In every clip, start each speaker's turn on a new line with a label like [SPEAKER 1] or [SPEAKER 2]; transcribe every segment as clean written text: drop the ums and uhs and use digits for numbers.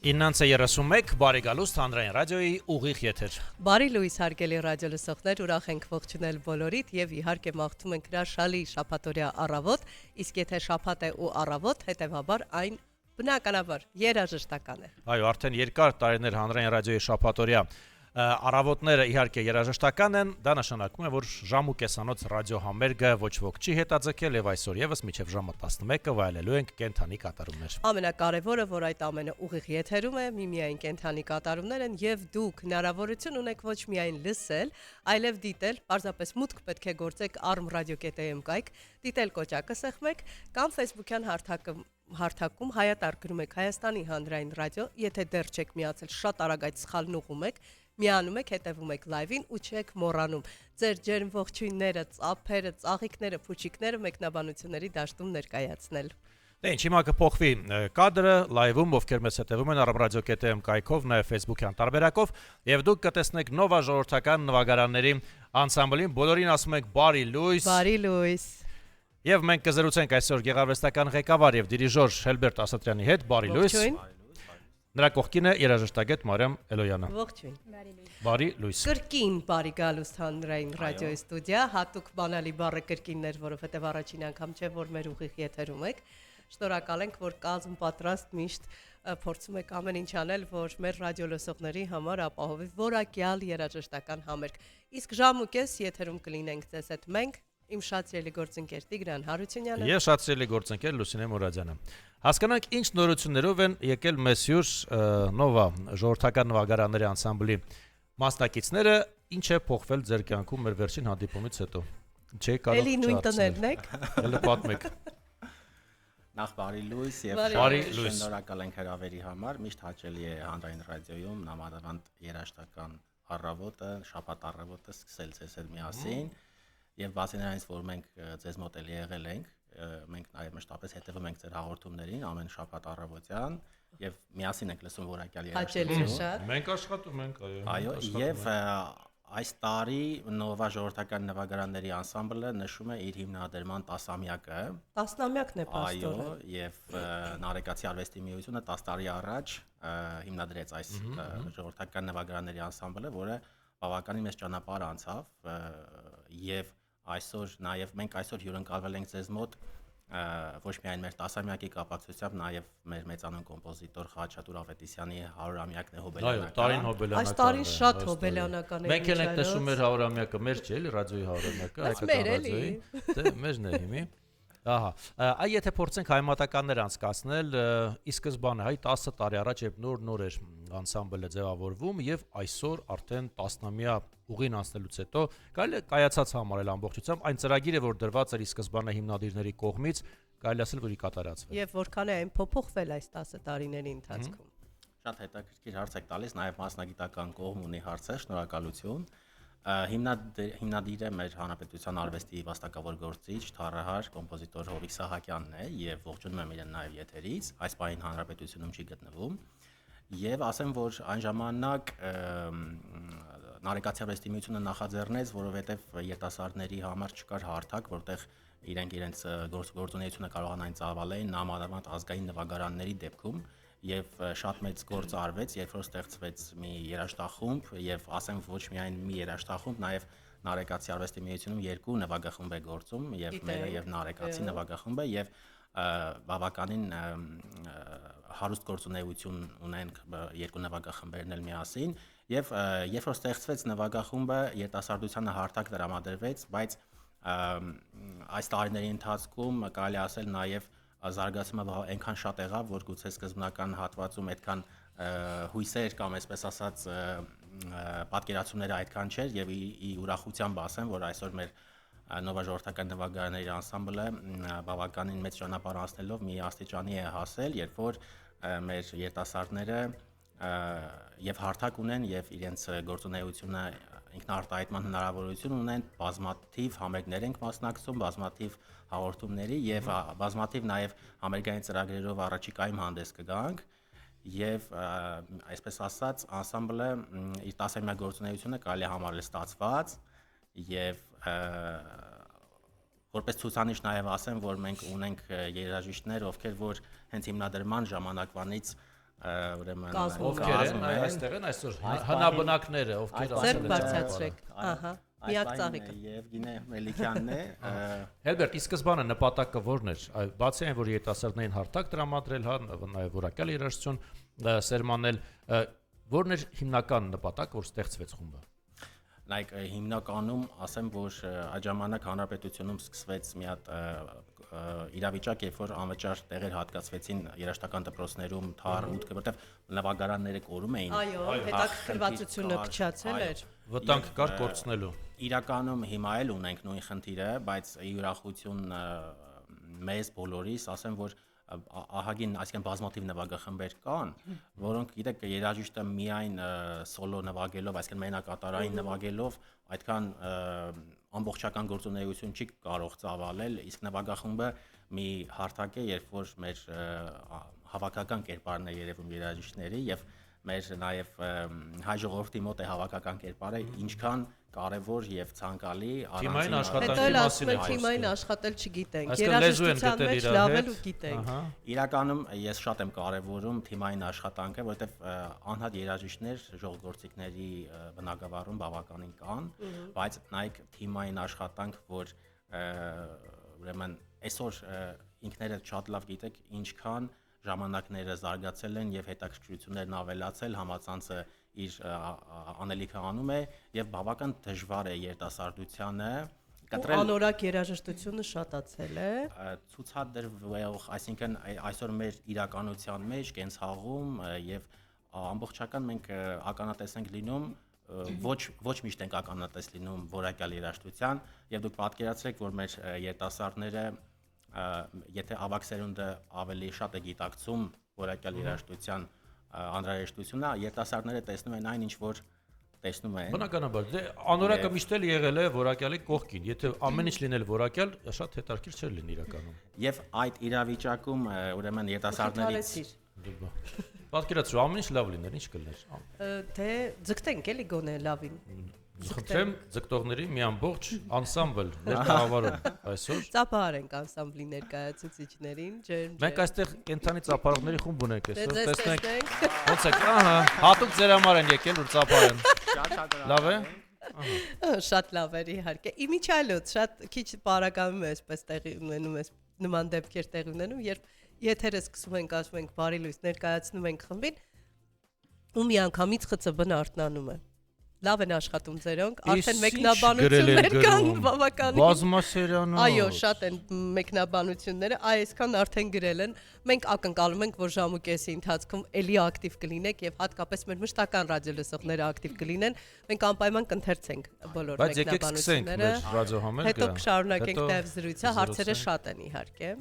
[SPEAKER 1] 9:31 բարի գալուստ հանրային ռադիոյի ուղիղ եթեր։
[SPEAKER 2] Բարի լույս հարգելի ռադիո լսողներ, ուրախ ենք ողջունել բոլորիդ եւ իհարկե մաղթում ենք հրաշալի շաբաթօրյա առավոտ, իսկ եթե շաբաթ է ու առավոտ, հետեւաբար այն բնականաբար երաժշտական է։
[SPEAKER 1] Այո, արդեն երկար տարիներ հանրային ռադիոյի շաբաթօրյա առավոտները իհարկե երաժշտական են, դա նշանակում է, որ ժամ ու կեսանոց ռադիո համերգը ոչ ոք չի հետաձգել եւ այսօր եւս մինչեւ ժամը 11-ը վայելելու ենք կենթանի կատարումներ։
[SPEAKER 2] Ամենակարևորը, որ այդ ամենը ուղիղ եթերում է, միմիայն կենթանի կատարումներ են եւ դուք հնարավորություն ունեք ոչ միայն լսել, այլև դիտել, պարզապես մուտք պետք է գործեք arm.radio.am կայք, դիտել կոճակը սեղմեք կամ Facebook-յան հարթակում հայատար գրում եք Հայաստանի հանրային ռադիո, եթե դեռ չեք միացել, շատ արագ այդ սխալն ուղում եք, միանում եք, հետևում եք լայվին ու չեք մոռանում ձեր ջերմ ողջույնները, ծափերը, ծաղիկները, փուչիկները մեկնաբանությունների դաշտում ներկայացնել։
[SPEAKER 1] Դե ինչ հիմա կփոխվի կադրը լայվում, ովքեր մեզ հետևում են arm.radio.am կայքով, նաև Facebook-յան տարբերակով, եւ դուք կտեսնեք նովա ժողովրդական նվագարանների անսամբլին, բոլորին ասում ենք բարի լույս։
[SPEAKER 2] Բարի լույս։
[SPEAKER 1] Եվ մենք կզրուցենք այսօր գեղարվեստական ղեկավար եւ դիրիժոր Հելբերտ Ասատրյանի հետ, բարի լույս։ Նրա կողքին է երաժշտագետ Մարիամ Էլոյանը։
[SPEAKER 2] Ողջույն։
[SPEAKER 1] Բարի լույս։
[SPEAKER 2] Կրկին բարի գալուստ հանրային ռադիոյի ստուդիա, հատուկ բանալի բառը կրկիններ, որովհետև առաջին անգամ չէ, որ մեր ուղիղ եթերում եք։ Շնորհակալ ենք, որ կազմ պատրաստ միշտ փորձում եք ամեն ինչ անել, որ մեր ռադիո լսողների համար ապահովի որակյալ երաժշտական համերգ։ Իսկ ժամ ու կես եթերում կլինենք ձեզ հետ մենք, իմ շատ սիրելի գործընկեր Տիգրան Հարությունյանը
[SPEAKER 1] եւ շատ սիրելի գործընկեր Լուսինե Մուրադյանը։ Հասկանանք ինչ նորություններով են եկել մեզ հյուր նովա ժողովրդական նվագարանների անսամբլի մասնակիցները, ինչ է փոխվել ձեր կյանքում մեր վերջին հանդիպումից հետո։ Չէ՞ կարող։
[SPEAKER 2] Էլի նույն տներն եք։
[SPEAKER 1] Հələ պատմեք։
[SPEAKER 3] Նախ բարի լույս եւ շնորհակալ ենք հրավերի համար, միշտ հաճելի է հանրային ռադիոյում նամադավանդ երաժշտական առավոտը, շաբաթ առավոտը սկսել ձեզ հետ միասին եւ բացի նրանից, որ մենք ձեզ մոտ էլ եղել ենք, մենք նաեւ մշտապես հետևում ենք ձեր հաղորդումներին ամեն շաբաթ առավոտյան եւ միասին ենք լսում որակյալ երաժշտություն։
[SPEAKER 1] Մենք աշխատում ենք,
[SPEAKER 3] այո, եւ այս տարի նովա ժողովրդական նվագարանների անսամբլը նշում է իր հիմնադրման 10-ամյակը։
[SPEAKER 2] 10-ամյակն է պաստորը։
[SPEAKER 3] Այո, եւ Նարեկացի արվեստի միությունը 10 տարի առաջ հիմնադրեց այս ժողովրդական նվագարանների անսամբլը, որը բավականին մեծ ճանապարհ անցավ եւ այսօր նաեւ մենք այսօր հյուրընկալվել ենք ձեզ մոտ ոչ միայն մեր 10-ամյակի կապակցությամբ, նաեւ մեր մեծանուն կոմպոզիտոր Խաչատուր Ավետիսյանի 100-ամյակն է հոբելյանական։
[SPEAKER 1] Այո, տարին հոբելյանական։
[SPEAKER 2] Այս տարին շատ հոբելյանական է։
[SPEAKER 1] Մենք ենք տեսնում մեր 100-ամյակը, մեր չէ՞ էլի ռադիոյի 100-ամյակը, հայկական ռադիոյի։ Դե մեջն է հիմի։ Ահա, այ եթե փորձենք հայմատականներ անցկացնել, ի սկզբանե հայ 10 տարի առաջ երբ նոր էր անսամբլը ձևավորվում եւ այսօր արդեն 10-ամյա ուղին անցնելուց հետո կարելի է կայացած համարել ամբողջությամբ այն ծրագիրը, որ դրված էր ի սկզբանե հիմնադիրների կողմից, կարելի ասել որ ի կատարածվել։
[SPEAKER 2] Եվ որքան է այն փոփոխվել այս 10 տարիների ընթացքում։
[SPEAKER 3] Շատ հետաքրքիր հարց եք տալիս, նաեւ մասնագիտական կողմ ունի հարցը, շնորհակալություն։ Հիմնադիրը մեր հանրապետության արվեստի վաստակավոր գործիչ, թառահար կոմպոզիտոր Հովիկ Սահակյանն է եւ ողջունում եմ իրեն նաեւ եթերից, այս պահին հանրապետությունում չի գտնվում։ Եվ ասեմ, որ այն ժամանակ Նարեկացի արվեստի միությունը նախաձեռնեց, որովհետեւ երիտասարդների համար չկար հարթակ, որտեղ իրենց գործունեությունը կարողանային ծավալել նամադավանդ ազգային նվագարանների դեպքում եւ շատ մեծ գործ արվեց, երբ որ ստեղծվեց մի երաժշտախումբ եւ ասեմ ոչ միայն մի երաժշտախումբ, նաեւ Նարեկացի արվեստի միությունում երկու նվագախումբ է գործում եւ մերը եւ Նարեկացի նվագախումբը եւ բավականին հարուստ գործունեություն ունենք երկու նվագախմբերն էլ միասին եւ երբ որ ստեղծվեց նվագախումբը երիտասարդությանը հարթակ տրամադրվեց, բայց այս տարիների ընթացքում կարելի ասել նաեւ զարգացումը այնքան շատ եղավ, որ գուցե սկզբնական հատվածում այդքան հույսեր կամ այսպես ասած պատկերացումները այդքան չէր եւ ի ուրախությամբ ասեմ, որ այսօր մեր նովա ժողովրդական նվագարանների անսամբլը բավականին մեծ ճանապարհ անցնելով մի աստիճանի է հասել, երբ որ մեր երիտասարդները եւ հարթակ ունեն եւ իրենց գործունեությունը ինքնարտահայտման հնարավորություն ունեն, բազմաթիվ համերգներ ենք մասնակցում, բազմաթիվ հաղորդումների եւ բազմաթիվ նաեւ համերգային ծրագրերով առաջիկայում հանդես կգանք եւ այսպես ասած անսամբլը իր 10-ամյա գործունեությունը կարելի է համարել ստացված եւ որպես ցուցանիշ նաեւ ասեմ, որ մենք ունենք երաժիշտներ, ովքեր որ հենց հիմնադրման ժամանակվանից ուրեմն
[SPEAKER 1] ովքեր են այստեղ են այսօր հնաբնակները, ովքեր
[SPEAKER 2] ձեր բարձրացրեք, ահա, միակ ծաղիկը
[SPEAKER 3] Եվգենե Մելիքյանն է։
[SPEAKER 1] Հելբերտ, ի սկզբանե նպատակը ո՞րն էր։ Բացի այն, որ երիտասարդներին հարթակ տրամադրել, հա, նաև որակյալ երաժշտություն սերմանել, ո՞րն էր հիմնական նպատակը, որ ստեղծվեց խումբը։
[SPEAKER 3] Նայեք, հիմնականում ասեմ, որ այդ ժամանակ հանրապետությունում սկսվեց մի հատ իրավիճակ, երբ որ անվճար տեղեր հատկացվեցին երաժշտական դպրոցներում, թար, ուտքը, որտեղ նվագարանները կորում էին։
[SPEAKER 2] Այո, հետաքրքրվածությունը փչացել էր։
[SPEAKER 1] Վտանգ կար կորցնելու։
[SPEAKER 3] Իրականում հիմա էլ ունենք նույն խնդիրը, բայց ի ուրախություն մեզ բոլորիս, ասեմ, որ ահագին, այսինքն բազմաթիվ նվագախմբեր կան, որոնք գիտեք երաժիշտը միայն սոլո նվագելով, այսինքն մենակատարային նվագելով այդքան ամբողջական գործունեություն չի կարող ծավալել, իսկ նվագախումբը մի հարթակ է, երբ որ մեր հավաքական կերպարն է երևում երաժիշտների եւ մեր նաև հայ ժողովրդի մոտ է հավաքական կերպարը ինչքան կարևոր եւ ցանկալի
[SPEAKER 1] թիմային աշխատանքի
[SPEAKER 2] մասին
[SPEAKER 1] մասին
[SPEAKER 2] է թիմային աշխատել չգիտենք
[SPEAKER 1] երաժշտության
[SPEAKER 2] մեջ լավել ու գիտենք
[SPEAKER 3] իրականում ես շատ եմ կարևորում թիմային աշխատանքը որովհետեւ անհատ երաժիշտներ ժողովրդիկների բնակավարում բավականին կան բայց նայեք թիմային աշխատանք որ ուրեմն այսօր ինքներդ շատ լավ գիտեք ինչքան ժամանակները զարգացել են եւ հետաքրքրություններն ավելացել համացանցը իր անելիքը անում է եւ բավական դժվար է երիտասարդությանը կտրել
[SPEAKER 2] անորակ երաժշտությունը շատացել է
[SPEAKER 3] ցուցադրվող այսինքն այսօր մեր իրականության մեջ կենցաղում եւ ամբողջական մենք ականատես ենք լինում ոչ միշտ ենք ականատես լինում որակյալ երաժշտության եւ դուք պատկերացրեք որ մեր երիտասարդները եթե ավակ սերունդը ավելի շատ է գիտակցում որակյալ երաժշտության անհրաժեշտությունը երիտասարդները տեսնում են այն ինչ որ տեսնում են
[SPEAKER 1] բնականաբար դե անորակը միշտ էլ եղել է որակյալի կողքին եթե ամեն ինչ լինել որակյալ շատ հետաքրքիր չէր լինի իրականում
[SPEAKER 3] եւ այդ իրավիճակում ուրեմն երիտասարդներից
[SPEAKER 1] պատկերացրու ամեն ինչ լավ լիներ ինչ կլներ
[SPEAKER 2] դե ձգտենք էլի գոնե լավին
[SPEAKER 1] Խնդրեմ ձգտողների մի ամբողջ անսամբլ ներկայավարում այսօր
[SPEAKER 2] ծափահարենք անսամբլի ներկայացուցիչներին ջերմ
[SPEAKER 1] Մենք այստեղ կենթանի ծափահարողների խումբ ունենք այսօր տեսնենք ոնց է ահա հատուկ ձեր համար են եկել որ ծափահարեն լավ է
[SPEAKER 2] շատ լավ էր իհարկե իմիջիալոց շատ քիչ պարագայում է այսպես տեղի ունենում է նման դեպքեր տեղի ունենում երբ եթերը սկսում ենք ասում ենք բարի լույս ներկայացնում ենք խմբին ու միանգամից ԽՑԲ-ն արթնանում է Լավ են աշխատում ձերոնք, արդեն մեկնաբանություններ կան բավականին։
[SPEAKER 1] Բազմասերիանոց։
[SPEAKER 2] Այո, շատ են մեկնաբանությունները, այսքան արդեն գրել են։ Մենք ակնկալում ենք, որ ժամուկեսի ընթացքում էլի ակտիվ կլինեք եւ հատկապես մեր մշտական ռադիոլսողները ակտիվ կլինեն։ Մենք անպայման կընթերցենք բոլոր մեկնաբանությունները։ Հետո կշարունակենք նաև զրույցը, հարցերը շատ են իհարկե։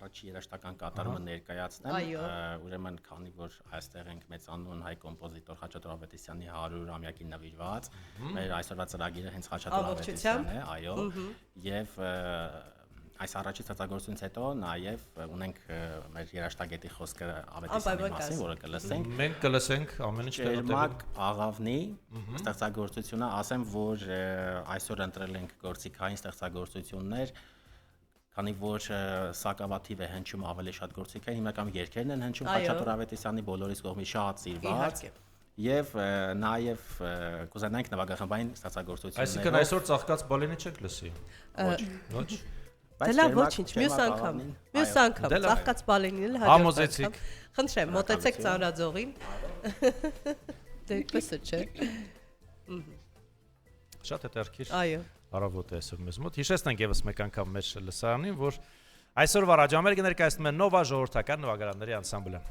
[SPEAKER 3] Առաջի երաժշտական կատարումը ներկայացնեմ ուրեմն քանի որ այստեղ ենք մեծանուն հայ կոմպոզիտոր Խաչատուր Ավետիսյանի 100-ամյակին նվիրված մեր այսօրվա ծրագիրը հենց Խաչատուր Ավետիսյանն է այո եւ այս առաջի ստեղծագործությունից հետո նաեւ ունենք մեր երաժշտագետի խոսքը Ավետիսյանի մասին որը կլսենք
[SPEAKER 1] մենք կլսենք ամեն ինչ
[SPEAKER 3] Տերմակ Աղավնի ստեղծագործությունը ասեմ որ այսօր ընտրել ենք գործիքային ստեղծագործություններ Քանի որ սակավաթիվ է հնչում ավելի շատ գործիքային, հիմնականում երգերն են հնչում Խաչատուր Ավետիսյանի բոլորիս կողմից շատ սիրված եւ նաեւ կուզենանք նվագախմբային ստեղծագործություններով
[SPEAKER 1] Այսինքն այսօր ծաղկած բալենի չեք լսի Ոչ
[SPEAKER 2] Դե լավ ոչինչ մյուս անգամ ծաղկած բալենին էլ հաջորդ
[SPEAKER 1] Համոզեցիք
[SPEAKER 2] Խնդրեմ մոտեցեք ծանրաձողին Դե այդպես չէ
[SPEAKER 1] Շատ հետաքրքիր
[SPEAKER 2] Այո
[SPEAKER 1] Արավոտ է այսօր մեզ մոտ։ Հիշեցնենք եւս մեկ անգամ մեր լսարանին, որ այսօրվա ռադիոամերիկը ներկայացնում է Նովա ժողովրդական նվագարանների անսամբլը։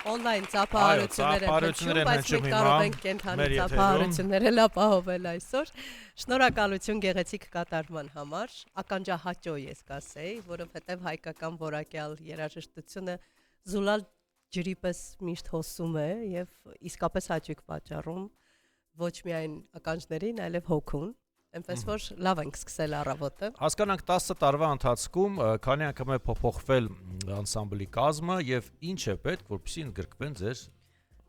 [SPEAKER 2] Օնլայն ծափահարություններ են հնչում, բայց մենք կարող ենք կենթանի ծափահարությունները ապահովել այսօր։ Շնորհակալություն գեղեցիկ կատարման համար, ականջահաճո ես կասեի, որովհետև հայկական որակյալ երաժշտությունը զուլալ ջրի պես միշտ հոսում է եւ իսկապես հաճույք պատճառում ոչ միայն ականջներին, այլև հոգուն։ Այնպես որ լավ ենք սկսել առավոտը։
[SPEAKER 1] Հասկանանք 10 տարվա ընթացքում քանի անգամ է փոփոխվել անսամբլի կազմը եւ ինչ է պետք, որպեսզի ընդգրկվեն ձեր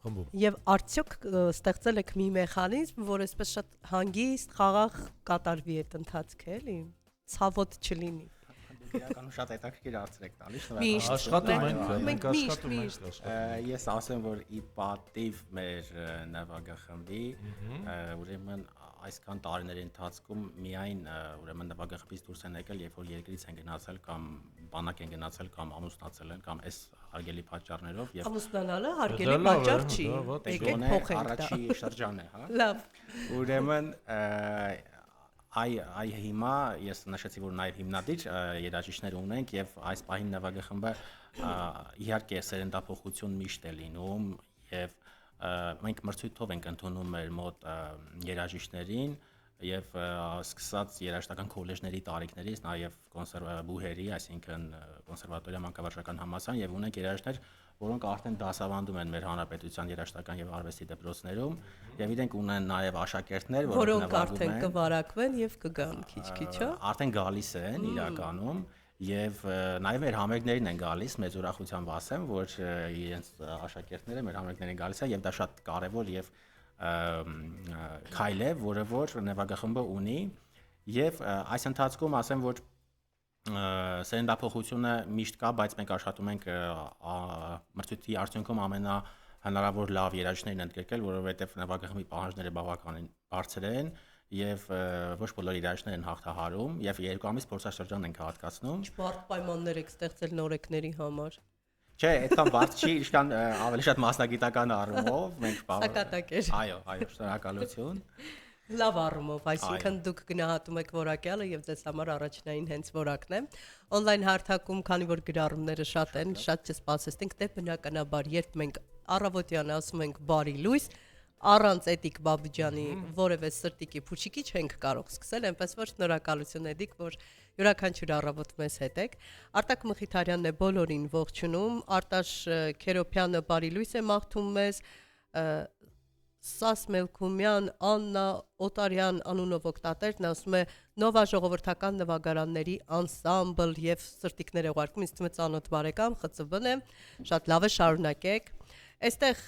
[SPEAKER 1] խմբում։
[SPEAKER 2] Եվ արդյոք ստեղծել եք մի մեխանիզմ, որ այսպես շատ հանգիստ, խաղաղ կատարվի այդ ընթացքը, էլի։ Ցավոտ չլինի։
[SPEAKER 3] Իրականում շատ հետաքրքիր հարցեր եք տալիս,
[SPEAKER 1] Աշխատում
[SPEAKER 2] ենք,
[SPEAKER 1] աշխատում ենք։
[SPEAKER 3] Ես ասեմ, որ ի պատիվ մեր նվագախմբի, ուրեմն այսքան տարիների ընթացքում միայն ուրեմն նվագախմբից դուրս են եկել, երբ որ երկրից են գնացել կամ բանակ են գնացել կամ ամուսնացել են կամ այս հարգելի պատճառներով եւ
[SPEAKER 2] ամուսնանալը հարգելի պատճառ չի։ Եկեք փոխենք դա։
[SPEAKER 3] Առաջի շրջան է, հա։
[SPEAKER 2] Լավ։
[SPEAKER 3] Ուրեմն այ հիմա ես նշեցի, որ նաև հիմնադիր երաժիշտներ ունենք եւ այս պահին նվագախմբը իհարկե սերնդափոխություն միշտ է լինում եւ մենք մրցույթով ենք ընդունում մեր մոտ երաժիշտներին եւ սկսած երաժշտական քոլեջների տարիքներից նաեւ կոնսերվատորիայի, այսինքն կոնսերվատորիա մանկավարժական համալսարան եւ ունենք երաժիշտներ, որոնք արդեն դասավանդում են մեր հանրապետության երաժշտական եւ արվեստի դպրոցներում եւ իրենք ունեն նաեւ աշակերտներ,
[SPEAKER 2] որոնք արդեն կվարակվեն եւ կգան քիչ-քիչ, հա։
[SPEAKER 3] Արդեն գալիս են իրականում եւ նաեւ մեր համերգներին են գալիս, մեծ ուրախությամբ ասեմ, որ իրենց աշակերտները մեր համերգներին են գալիս եւ դա շատ կարեւոր եւ քայլ է, որը որ նվագախմբը ունի եւ այս ընթացքում ասեմ, որ սերնդափոխությունը միշտ կա, բայց մենք աշխատում ենք մրցույթի արդյունքում ամենահնարավոր լավ երաժիշտներն ընդգրկել, որովհետեւ նվագախմբի պահանջները բավականին բարձր են եւ ոչ բոլոր երաժիշտներն են հաղթահարում եւ 2 ամիս փորձաշրջան ենք հատկացնում։
[SPEAKER 2] Բարդ պայմաններ եք ստեղծել նորեկների համար։
[SPEAKER 3] Չէ, այդքան բարդ չի, իշքան ավելի շատ մասնագիտական առումով մենք
[SPEAKER 2] Սակատակեր։
[SPEAKER 3] Այո, շնորհակալություն։
[SPEAKER 2] Լավ առումով, այսինքն դուք գնահատում եք որակյալը եւ ձեզ համար առաջնային հենց որակն է։ Օնլայն հարթակում, քանի որ գրառումները շատ են, շատ չսպասեցինք, դե բնականաբար, երբ մենք առավոտյան ասում ենք բարի լույս, առանց Էդիկ Բաբաջանի որևէ սրտիկի փուչիկի չենք կարող սկսել, այնպես որ շնորհակալություն Էդիկ, որ յուրաքանչյուր առավոտ մեզ հետ եք։ Արտակ Մխիթարյանն է բոլորին ողջունում, Արտաշ Քերոփյանը բարի լույս է մաղթում մեզ, Սաս Մելքումյան, Աննա Օտարյան անունով օգտատերն ասում է Նովա ժողովրդական նվագարանների անսամբլ եւ սրտիկներ է ուղարկում, ինձ թվում է ծանոթ բարեկամ, ԽՑԲ-ն է, շատ լավ է, շարունակեք։ Այստեղ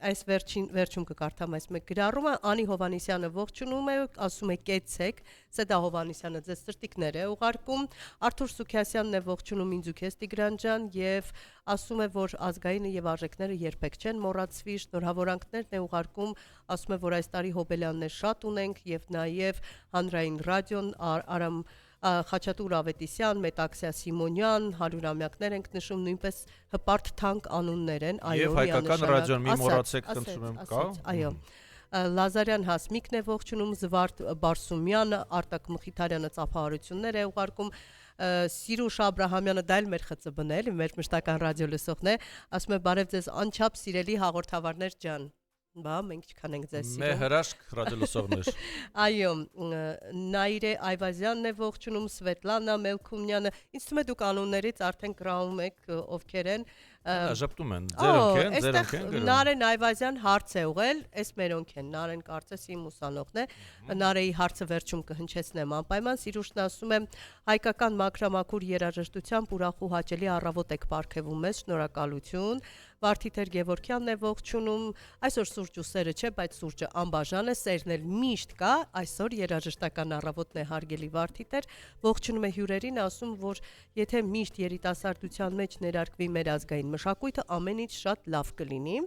[SPEAKER 2] այս վերջում կկարդամ այս մեկ գրառումը, Անի Հովանեսյանը ողջունում է, ասում է կեցեք, Սեդա Հովանեսյանը ձեզ սրտիկներ է ուղարկում, Արթուր Սուքիասյանն է ողջունում ինձ ու քեզ Տիգրան ջան եւ ասում է, որ ազգայինը եւ արժեքները երբեք չեն մոռացվի, շնորհավորանքներն է ուղարկում, ասում է, որ այս տարի հոբելյաններ շատ ունենք եւ նաեւ հանրային ռադիոն Արամ Խաչատուր Ավետիսյան, Մետաքսիա Սիմոնյան, 100-ամյակներ ենք նշում, նույնպես հպարտ թանկ անուններ են, այո,
[SPEAKER 1] եւ հայկական ռադիոն մի մոռացեք, խնդրում եմ, կա։
[SPEAKER 2] Այո։ Լազարյան Հասմիկն է ողջունում, Զվարթ Բարսումյանը, Արտակ Մխիթարյանը ծափահարություններ է ուղարկում, Սիրուշ Աբրահամյանը դա էլ մեր ԽՑԲ-ն է, էլի մեր մշտական ռադիո լսողն է, ասում է բարև ձեզ անչափ սիրելի հաղորդավարներ ջան։ Բա մենք չքան ենք ձեզ սիրում։
[SPEAKER 1] Մեհրաշք ռադիոլսողներ։
[SPEAKER 2] Այո, Նայիրե Այվազյանն է ողջունում, Սվետլանա Մելքումյանը։ Ինձ թվում է դուք անուններից արդեն գրաում եք ովքեր են։
[SPEAKER 1] Ժպտում են, ձերոնք են։
[SPEAKER 2] Նարեն Այվազյան հարց է ուղել, այս մերոնք են, Նարեն կարծես իմ ուսանողն է։ Նարեի հարցը վերջում կհնչեցնեմ անպայման, Սիրուշն ասում է հայկական մաքրամաքուր երաժշտությամբ ուրախ ու հաճելի առավոտ եք պարգևում մեզ, շնորհակալություն։ Վարդիթեր Գևորգյանն է ողջունում, այսօր սուրճ ու սերը չէ, բայց սուրճը անբաժան է, սերն էլ միշտ կա, այսօր երաժշտական առավոտն է հարգելի Վարդիթեր, ողջունում է հյուրերին, ասում, որ եթե միշտ երիտասարդության մեջ ներարկվի մեր ազգային մշակույթը, ամեն ինչ շատ լավ կլինի։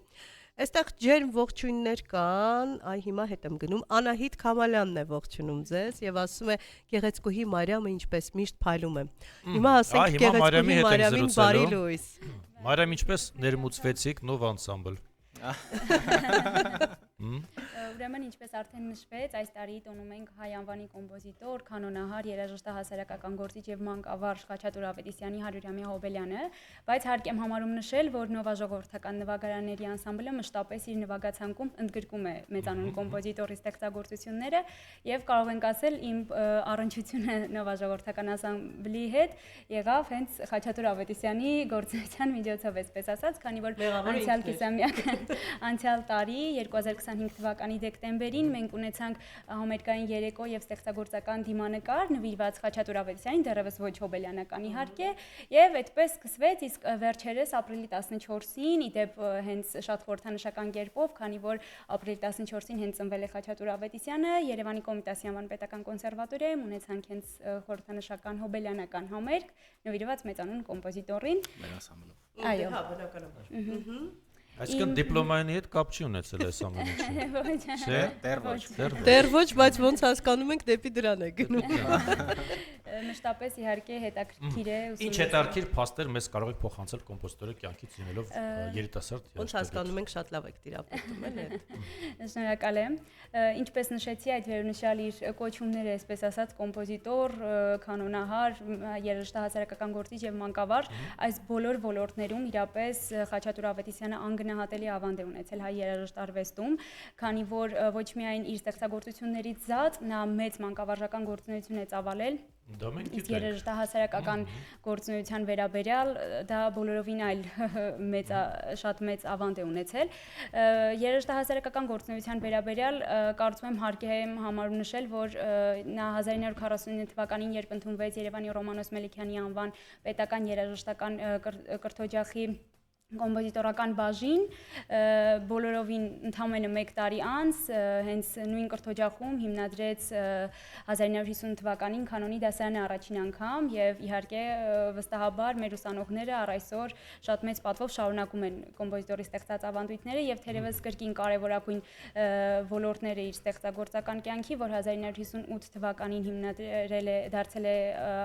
[SPEAKER 2] Այստեղ ջերմ ողջույններ կան, այ հիմա հետ եմ գնում, Անահիտ Քամալյանն է ողջունում ձեզ եւ ասում է Գեղեցկուհի Մարիամը ինչպես միշտ փայլում է։ Հիմա ասենք Գեղեցկուհի Մարիամին բարի լույս։
[SPEAKER 1] Մարիամ ինչպես ներմուծվեցիք նով անսամբլ։
[SPEAKER 4] Ուրեմն ինչպես արդեն նշվեց, այս տարի տոնում ենք հայ անվանի կոմպոզիտոր, կանոնահար, երաժշտահասարակական գործիչ եւ մանկավարժ Խաչատուր Ավետիսյանի 100-ամյա հոբելյանը, բայց հարկ եմ համարում նշել, որ Նովա ժողովրդական նվագարանների անսամբլը մշտապես իր նվագացանկում ընդգրկում է մեծանուն կոմպոզիտորի ստեղծագործությունները եւ կարող ենք ասել իմ առնչությունը Նովա ժողովրդական անսամբլի հետ եղավ հենց Խաչատուր Ավետիսյանի գործունեության միջոցով, այսպես ասած, քանի որ անցյալ կիսամյակը անցյալ տարի 2025 թվականի դեկտեմբերին մենք ունեցանք համերգային երեկո եւ ստեղծագործական դիմանկար նվիրված Խաչատուր Ավետիսյանին, դեռևս ոչ հոբելյանական իհարկե, եւ այդպես սկսվեց, իսկ վերջերս ապրիլի 14-ին, իդեպ հենց շատ խորհրդանշական կերպով, քանի որ ապրիլի 14-ին հենց ծնվել է Խաչատուր Ավետիսյանը, Երևանի Կոմիտասի անվան պետական կոնսերվատորիայում ունեցանք հենց խորհրդանշական հոբելյանական համերգ նվիրված մեծանուն կոմպոզիտորին։ Այո,
[SPEAKER 2] բնականաբար։
[SPEAKER 1] Այսինքն դիպլոմային հետ կապ չի ունեցել այս ամեն ինչը։ Չէ,
[SPEAKER 2] Դեռ ոչ, բայց ոնց հասկանում ենք դեպի դրան է գնում։
[SPEAKER 4] Մշտապես իհարկե հետաքրքիր է ուսումնասիրել։
[SPEAKER 1] Ինչ հետաքրքիր փաստեր մեզ կարող եք փոխանցել կոմպոզիտորի կյանքից լինելով երիտասարդ։
[SPEAKER 2] Ոնց հասկանում ենք շատ լավ եք տիրապետում էլ։
[SPEAKER 4] Շնորհակալ եմ։ Ինչպես նշեցի, այդ վերոնշյալ իր կոչումները, այսպես ասած, կոմպոզիտոր, կանոնահար, երաժշտահասարակական գործիչ եւ մանկավարժ, այս բոլոր ոլորտներում իրապես Խաչատուր Ավետիսյանը անգնահատելի ավանդ է ունեցել հայ երաժշտարվեստում, քանի որ ոչ միայն իր ստեղծագործություններից զատ նա մեծ մանկավարժական գործունեություն է ծավալել, իսկ երաժշտահասարակական գործունեության վերաբերյալ դա բոլորովին այլ շատ մեծ ավանդ է ունեցել։ Երաժշտահասարակական գործունեության վերաբերյալ կարծում եմ հարկ է համարում նշել, որ նա 1949 թվականին, երբ ընդունվեց Երևանի Ռոմանոս Մելիքյանի անվան պետական երաժշտական կրթօջախի կոմպոզիտորական բաժին, բոլորովին ընդամենը 1 տարի անց հենց նույն կրթօջախում հիմնադրեց 1950 թվականին կանոնի դասարանը առաջին անգամ եւ իհարկե վստահաբար մեր ուսանողները առ այսօր շատ մեծ պատվով շարունակում են կոմպոզիտորի ստեղծած ավանդույթները եւ թերևս կրկին կարեւորագույն ոլորտները իր ստեղծագործական կյանքի, որ 1958 թվականին դարձել է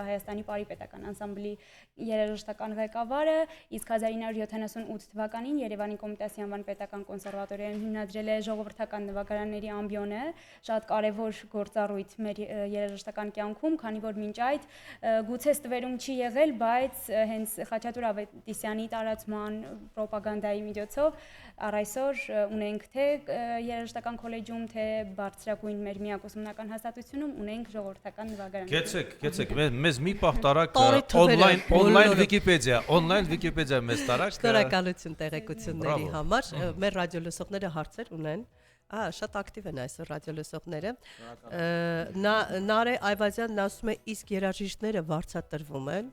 [SPEAKER 4] Հայաստանի Պարի պետական անսամբլի երաժշտական ղեկավարը, իսկ 1978 թվականին Երևանի Կոմիտասի անվան պետական կոնսերվատորիայում հիմնադրել է ժողովրդական նվագարանների ամբիոնը, շատ կարևոր գործառույթ մեր երաժշտական կյանքում, քանի որ մինչ այդ գուցե ստվերում չի եղել, բայց հենց Խաչատուր Ավետիսյանի տարածման ռոպագանդայի միջոցով առ այսօր ունենք թե երաժշտական քոլեջում, թե բարձրագույն մեր միակ ուսումնական հաստատությունում ունենք ժողովրդական նվագարաններ։
[SPEAKER 1] Գեցեք, մեզ մի պահ տարակ Online Wikipedia մեզ տարակ։
[SPEAKER 2] Շնորհակալություն տեղեկությունների համար։ Մեր ռադիոլսողները հարցեր ունեն։ Շատ ակտիվ են այսօր ռադիոլսողները։ Նարե Այվազյանն ասում է, իսկ երաժիշտները վարձատրվում են։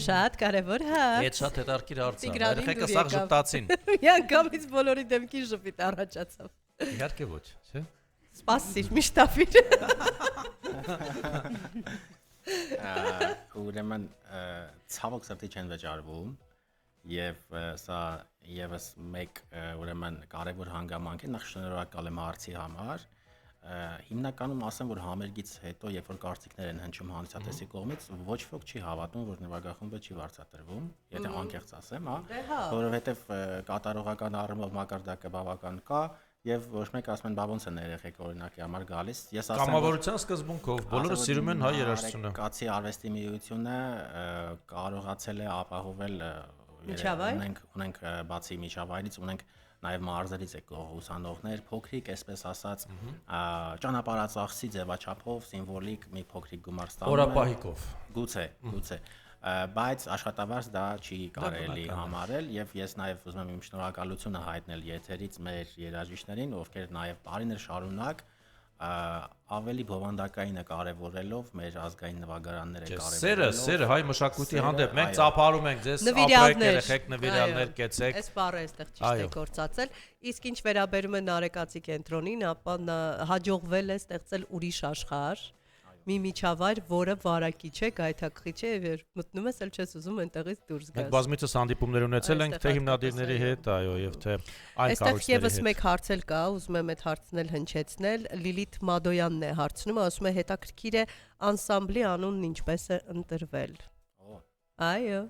[SPEAKER 2] Շատ կարևոր հարց։
[SPEAKER 1] Այդ շատ հետաքրքիր հարց է։ Երեխեքը սաղ ժպտացին։
[SPEAKER 2] Միանգամից բոլորի դեմքին ժպիտ առաջացավ։
[SPEAKER 1] Իհարկե ոչ, չէ՞։
[SPEAKER 2] Սպասիր, միշտ ապիր։
[SPEAKER 3] Ուրեմն ցավոք սրտի չեն վճարվում եւ սա եւս մեկ ուրեմն կարևոր հանգամանք է, նախ շնորհակալ եմ հարցի համար։ Հիմնականում ասեմ, որ համերգից հետո, երբ որ կարծիքներ են հնչում հանրապետի կողմից, ոչ ոք չի հավատում, որ նվագախումբը չի վարձատրվում, եթե անկեղծ ասեմ, որովհետեւ կատարողական առումով մակարդակը բավական կա եւ ոչ մեկ ասում են, բա ոնց են երեխեք օրինակի համար գալիս։ Ես ասեմ,
[SPEAKER 1] կամավորության սկզբունքով բոլորը սիրում են հայ երաժշտությունը։
[SPEAKER 3] Կացի արվեստի միությունը կարողացել է ապահովել ունենք բացի միջավայրից, ունենք նաև մարզերից եկող ուսանողներ, փոքրիկ, այսպես ասած, ճանապարհածախսի ձևաչափով սիմվոլիկ մի փոքրիկ գումար ստանում են։
[SPEAKER 1] Օրապահիկով։
[SPEAKER 3] Գուցե, բայց աշխատավարձ դա չի կարելի համարել եւ ես նաեւ ուզում եմ իմ շնորհակալությունը հայտնել եթերից մեր երաժիշտներին, ովքեր նաեւ տարիներ շարունակ ավելի բովանդակային է կարևորելով մեր ազգային նվագարանները
[SPEAKER 1] կարևորելով։ Սերը հայ մշակույթի հանդեպ մենք ծափարում ենք ձեզ ապրեք երեխեք նվիրյալներ կեցեք։
[SPEAKER 2] Այս բառը այստեղ ճիշտ է գործածել։ Իսկ ինչ վերաբերում է Նարեկացի կենտրոնին, ապա հաջողվել է ստեղծել ուրիշ աշխարհ, մի միջավայր, որը վարակիչ է, գայթակղիչ է, եւ մտնում ես, էլ չես ուզում այնտեղից դուրս գաս։
[SPEAKER 1] Մենք բազմիցս հանդիպումներ ունեցել ենք թե հիմնադիրների հետ, այո, եւ թե այլ կառույցների հետ։
[SPEAKER 2] Այստեղ եւս մեկ հարց էլ կա, ուզում եմ այդ հարցն էլ հնչեցնել։ Լիլիթ Մադոյանն է հարցնում, ասում է հետաքրքիր է անսամբլի անունն ինչպես է ընտրվել։ Այո։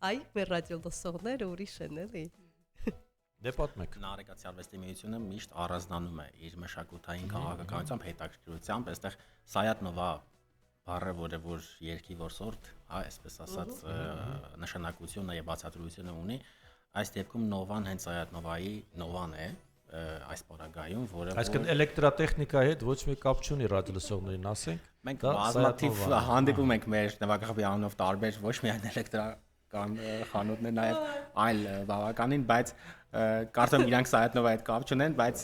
[SPEAKER 2] Այ մեր ռադիոլսողները ուրիշ են, էլի։
[SPEAKER 1] Դե պատմեք։
[SPEAKER 3] Նարեկացի արվեստի միությունը միշտ առանձնանում է իր մշակութային քաղաքականությամբ, հետաքրքրությամբ, այստեղ Սայաթնովա բառը, որը որ երկի որսորդ, այսպես ասած, նշանակությունը եւ բացատրությունը ունի, այս դեպքում նովան հենց Սայաթնովայի նովան է, այս պարագայում, որը
[SPEAKER 1] Այսինքն էլեկտրատեխնիկայի հետ ոչ մի կապ չունի ռադիոլսողներին, ասենք։
[SPEAKER 3] Մենք բազմաթիվ հանդիպում ենք մեր նվագախմբի անունով տարբեր ոչ միայն էլեկտրական խանութներ, նաև այլ բավականին, բայց կարծում իրանք Սայաթնովայի հետ կապ չունեն, բայց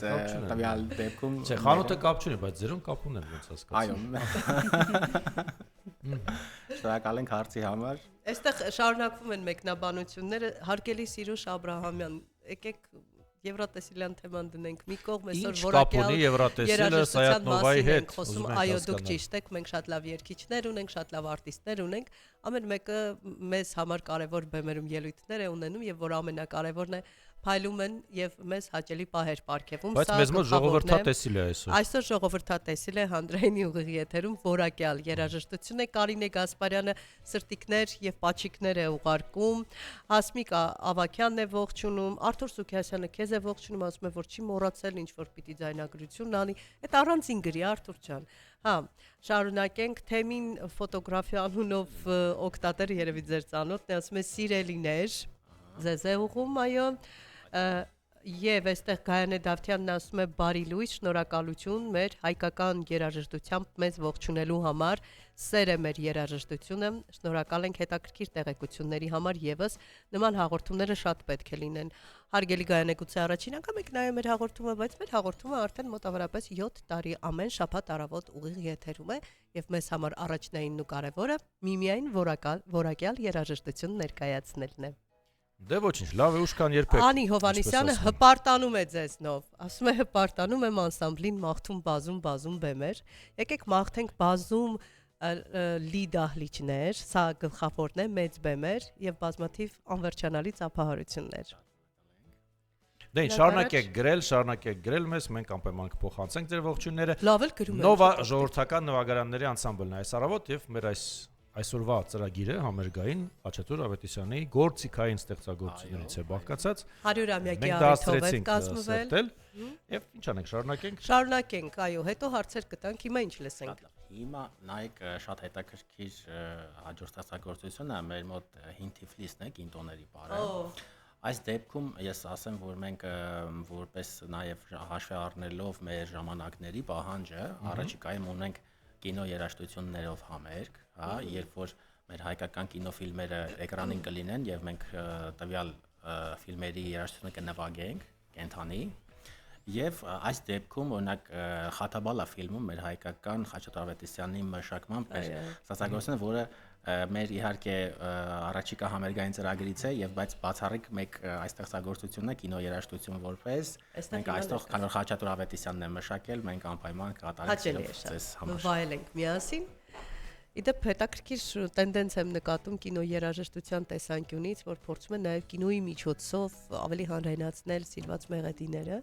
[SPEAKER 3] տվյալ դեպքում
[SPEAKER 1] Չէ, խանութը կապ չունի, բայց ձերուն կապ ունեն, ոնց հասկացա։
[SPEAKER 3] Այո։ Շնորհակալ ենք հարցի համար։
[SPEAKER 2] Այստեղ շարունակվում են մեկնաբանությունները, հարգելի Սիրուշ Աբրահամյան, եկեք Եվրատեսիլյան թեման դնենք մի կողմ այսօր
[SPEAKER 1] որակյալ երաժշտության մասին
[SPEAKER 2] խոսում, այո, դուք ճիշտ եք, մենք շատ լավ երգիչներ ունենք, շատ լավ արտիստներ ունենք, ամեն մեկը մեզ համար կարևոր բեմերում ելույթներ է ունենում եւ որ ամենակարևորն է փայլում են եւ մեզ հաճելի պահեր պարգևում։
[SPEAKER 1] Բայց մեզ մոտ ժողովրդատեսիլ է այսօր։
[SPEAKER 2] Այսօր ժողովրդատեսիլ է Հանդրեյնի ուղիղ եթերում որակյալ երաժշտություն է, Կարինե Գասպարյանը սրտիկներ եւ պաչիկներ է ուղարկում, Հասմիկ Ավակյանն է ողջունում, Արթուր Սուքիասյանը քեզ է ողջունում, ասում է որ չի մոռացել ինչ որ պիտի ձայնագրություն անի, այդ առանցին գրի Արթուր ջան։ Հա, շարունակենք թեմին ֆոտոգրաֆիա անունով օկտատերը երևի ձեր ծանոթն է, ասում է սիրելիներ, ձեզ է ուղում, այո, եւ այստեղ Գայանե Դավթյանն ասում է բարի լույս, շնորհակալություն մեր հայկական երաժշտությամբ մեզ ողջունելու համար, սեր է մեր երաժշտությունը, շնորհակալ ենք հետաքրքիր տեղեկությունների համար եւս նման հաղորդումները շատ պետք է լինեն։ Հարգելի Գայանե, գուցե առաջին անգամ եք նայում մեր հաղորդումը, բայց մեր հաղորդումը արդեն մոտավորապես 7 տարի ամեն շաբաթ առավոտ ուղիղ եթերում է եւ մեզ համար առաջնայինն ու կարևորը միմիայն որակյալ երաժշտություն ներկայացնելն է։
[SPEAKER 1] Դե ոչինչ, լավ է ուշքան երբեք։
[SPEAKER 2] Անի Հովանիսյանը հպարտանում է ձեզնով, ասում է հպարտանում եմ անսամբլին մաղթում բազում բեմեր, եկեք մաղթենք բազում լի դահլիճներ, սա գլխավորն է մեծ բեմեր եւ բազմաթիվ անվերջանալի ծափահարություններ։
[SPEAKER 1] Դե շարունակեք գրել մեզ, մենք անպայման կփոխանցենք ձեր ողջույնները։
[SPEAKER 2] Լավ էլ գրում եմ։
[SPEAKER 1] Նովա ժողովրդական նվագարանների անսամբլն է այս առավոտ եւ մեր այսօրվա ծրագիրը համերգային Խաչատուր Ավետիսյանի գործիքային ստեղծագործություններից է բաղկացած։
[SPEAKER 2] 100-ամյակի առիթով է կազմվել։
[SPEAKER 1] Եվ ինչ անենք, շարունակենք։
[SPEAKER 2] Շարունակենք, այո, հետո հարցեր կտանք, հիմա ինչ լսենք։
[SPEAKER 3] Հիմա նայեք շատ հետաքրքիր հաջորդ ստեղծագործությունը մեր մոտ հին Թիֆլիսն է, կինտոների բարը։ Այս դեպքում ես ասեմ, որ մենք որպես նաև հաշվի առնելով մեր ժամանակների պահանջը, առաջիկայում ունենք կինո երաժշտություններով համերգ, հա, երբ որ մեր հայկական կինոֆիլմերը էկրանին կլինեն եւ մենք տվյալ ֆիլմերի երաժշտությունը կնվագենք կենթանի եւ այս դեպքում օրինակ Խաթաբալա ֆիլմում մեր հայկական Խաչատուր Ավետիսյանի մշակմամբ մեր ստեղծագործությունը, որը մեր իհարկե առաջիկա համերգային ծրագրից է եւ բայց բացառիկ մեկ այս ստեղծագործությունը կինո երաժշտություն որպես մենք այստեղ քանոր Խաչատուր Ավետիսյանն է մշակել, մենք անպայման կատարենք ձեզ համար։
[SPEAKER 2] Վայելենք միասին։ Իդեպ հետաքրքիր տենդենց եմ նկատում կինո երաժշտության տեսանկյունից, որ փորձում են նաեւ կինոյի միջոցով ավելի հանրայնացնել սիրված մեղեդիները։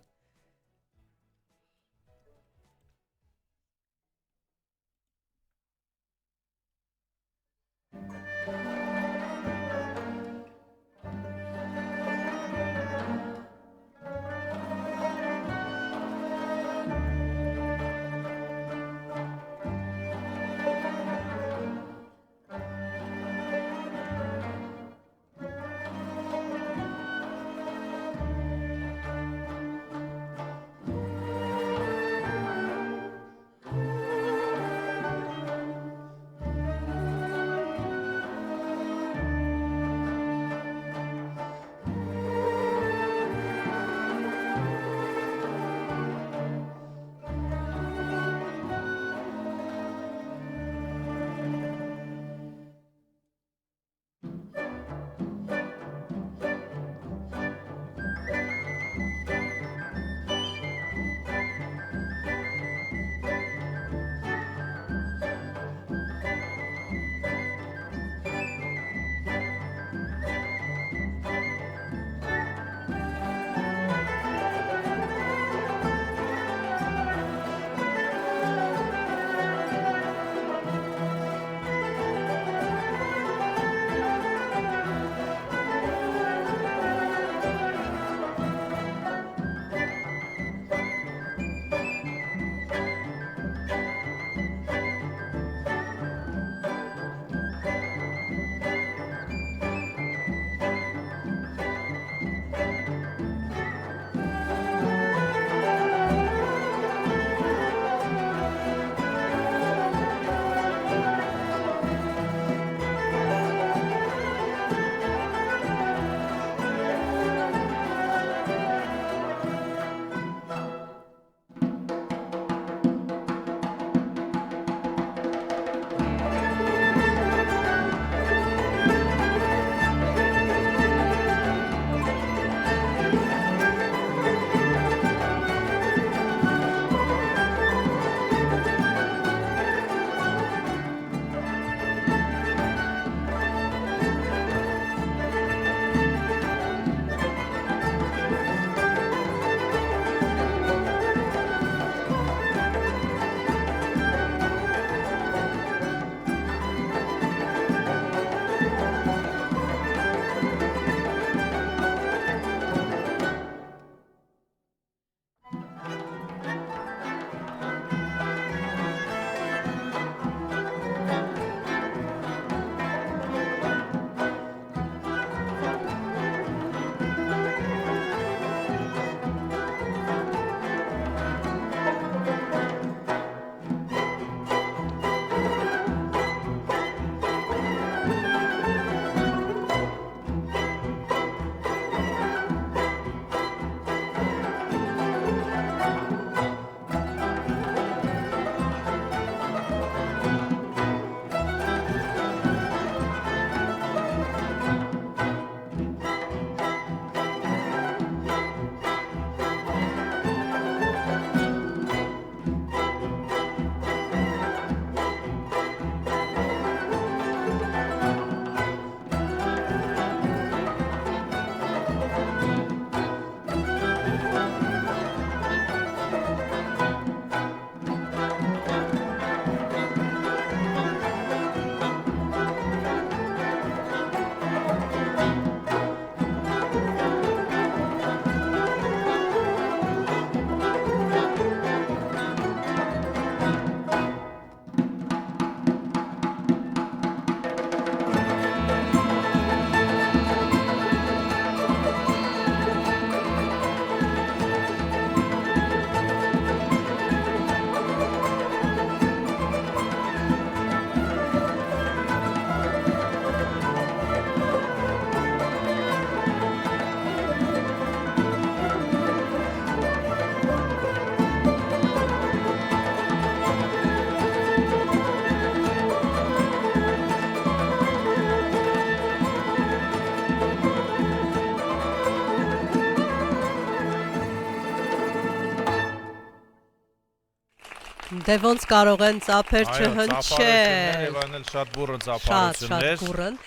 [SPEAKER 2] Դե ոնց կարող են ծափեր
[SPEAKER 1] Այո,
[SPEAKER 2] չհնչել։
[SPEAKER 1] ծափարություններ եւ այն էլ շատ բուրըն ծափարություններ։
[SPEAKER 2] Շատ բուրըն։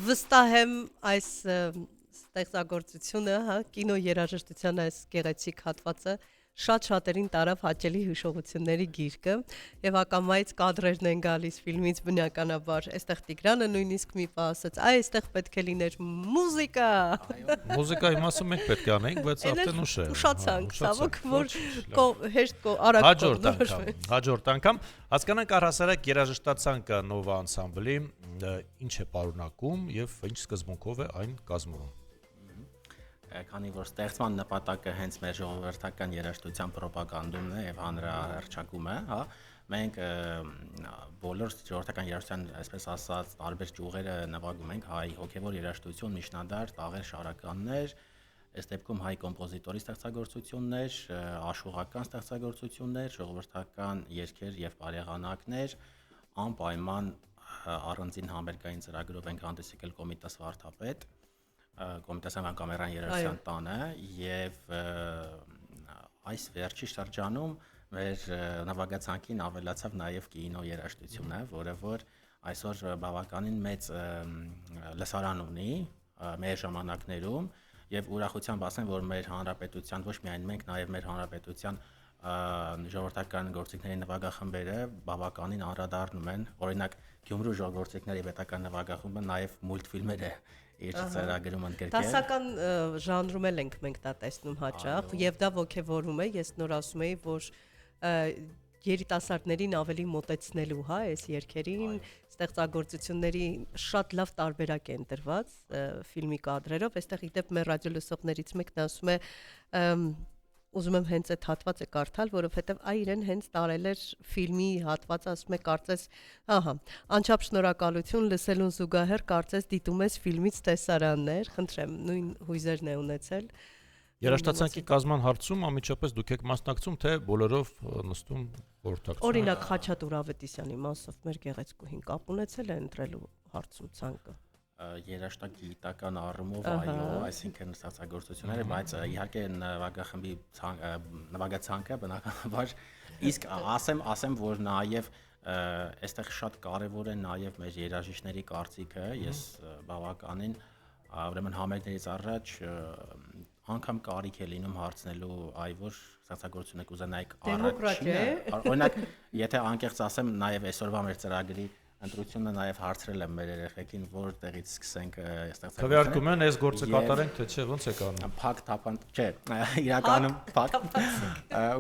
[SPEAKER 2] Վստահ եմ այս ստեղծագործությունը, հա, կինո երաժշտության այս գեղեցիկ հատվածը շատ շատերին տարավ հաճելի հիշողությունների գիրկը եւ ակամայից կադրերն են գալիս ֆիլմից բնականաբար այստեղ Տիգրանը նույնիսկ մի բան ասաց այստեղ պետք է լիներ մուզիկա
[SPEAKER 1] Մուզիկայի մասը մենք պետք է անենք, բայց արդեն ուշ է։
[SPEAKER 2] Ուշացանք, ցավոք, որ հեշտ արագ
[SPEAKER 1] հաջորդ անգամ հասկանանք առհասարակ երաժշտացանկը Նովա անսամբլի ինչ է պարունակում եւ ինչ սկզբունքով է այն կազմվում։
[SPEAKER 3] Քանի որ ստեղծման նպատակը հենց մեր ժողովրդական երաժշտության ռոպագանդումն է եւ հանրահռչակումը, հա, մենք բոլոր ժողովրդական երաժշտության, այսպես ասած, տարբեր ճյուղերը նվագում ենք հայ հոգեվոր երաժշտություն, միջնադար, տաղեր, շարականներ, այս դեպքում հայ կոմպոզիտորի ստեղծագործություններ, աշխուղական ստեղծագործություններ, ժողովրդական երգեր եւ բարեղանակներ, անպայման առանձին համերգային ծրագրով ենք հանդես եկել Կոմիտաս վարդապետ Կոմիտասական կամերային երաժշտության տանը եւ այս վերջի շրջանում մեր նվագացանկին ավելացավ նաեւ կինո երաժշտությունը, որը որ այսօր բավականին մեծ լսարան ունի մեր ժամանակներում եւ ուրախությամբ ասեմ, որ մեր հանրապետության ոչ միայն մենք, նաեւ մեր հանրապետության ժողովրդական գործիքների նվագախմբերը բավականին անդրադառնում են, օրինակ Գյումրու ժողովրդիկների պետական նվագախումբը նաեւ մուլտֆիլմեր է իր ծրագրում ընդգրկել։
[SPEAKER 2] Դասական ժանրում էլ ենք մենք դա տեսնում հաճախ եւ դա ոգևորում է, ես նոր ասում եի, որ երիտասարդներին ավելի մոտեցնելու, հա, այս երգերին, ստեղծագործությունների շատ լավ տարբերակ են տրված ֆիլմի կադրերով, այստեղ իդեպ մեր ռադիոլսողներից մեկն ասում է ուզում եմ հենց այդ հատվածը կարդալ, որովհետև իրեն հենց տարել էր ֆիլմի հատվածը, ասում է կարծես, ահա, անչափ շնորհակալություն լսելուն զուգահեռ կարծես դիտում ես ֆիլմից տեսարաններ, խնդրեմ, նույն հույզերն է ունեցել։
[SPEAKER 1] Երաժշտացանկի կազման հարցում ամիջապես դուք եք մասնակցում, թե բոլորով նստում խորհրդակցում։
[SPEAKER 2] Օրինակ Խաչատուր Ավետիսյանի մասով մեր գեղեցկուհին կապ ունեցել է ընտրելու հարցում ցանկը։
[SPEAKER 3] Երաժշտագիտական առումով այո, այսինքն ստեղծագործությունները, բայց իհարկե նվագախմբի նվագացանկը բնականաբար իսկ ասեմ, որ նաև այստեղ շատ կարևոր է նաև մեր երաժիշտների կարծիքը, ես բավականին ուրեմն համերգներից առաջ անգամ կարիք է լինում հարցնելու այ որ ստեղծագործություն եք ուզենայիք առաջինը, օրինակ եթե անկեղծ ասեմ, նաև այսօրվա մեր ծրագրի ընտրությունը նաև հարցրել եմ մեր երեխեքին, որտեղից սկսենք ստեղծագործությունը։
[SPEAKER 1] Քվեարկում են, այս գործը կատարենք, թե չէ, ոնց եք անում։
[SPEAKER 3] Փակ թափանց, չէ, իրականում փակ։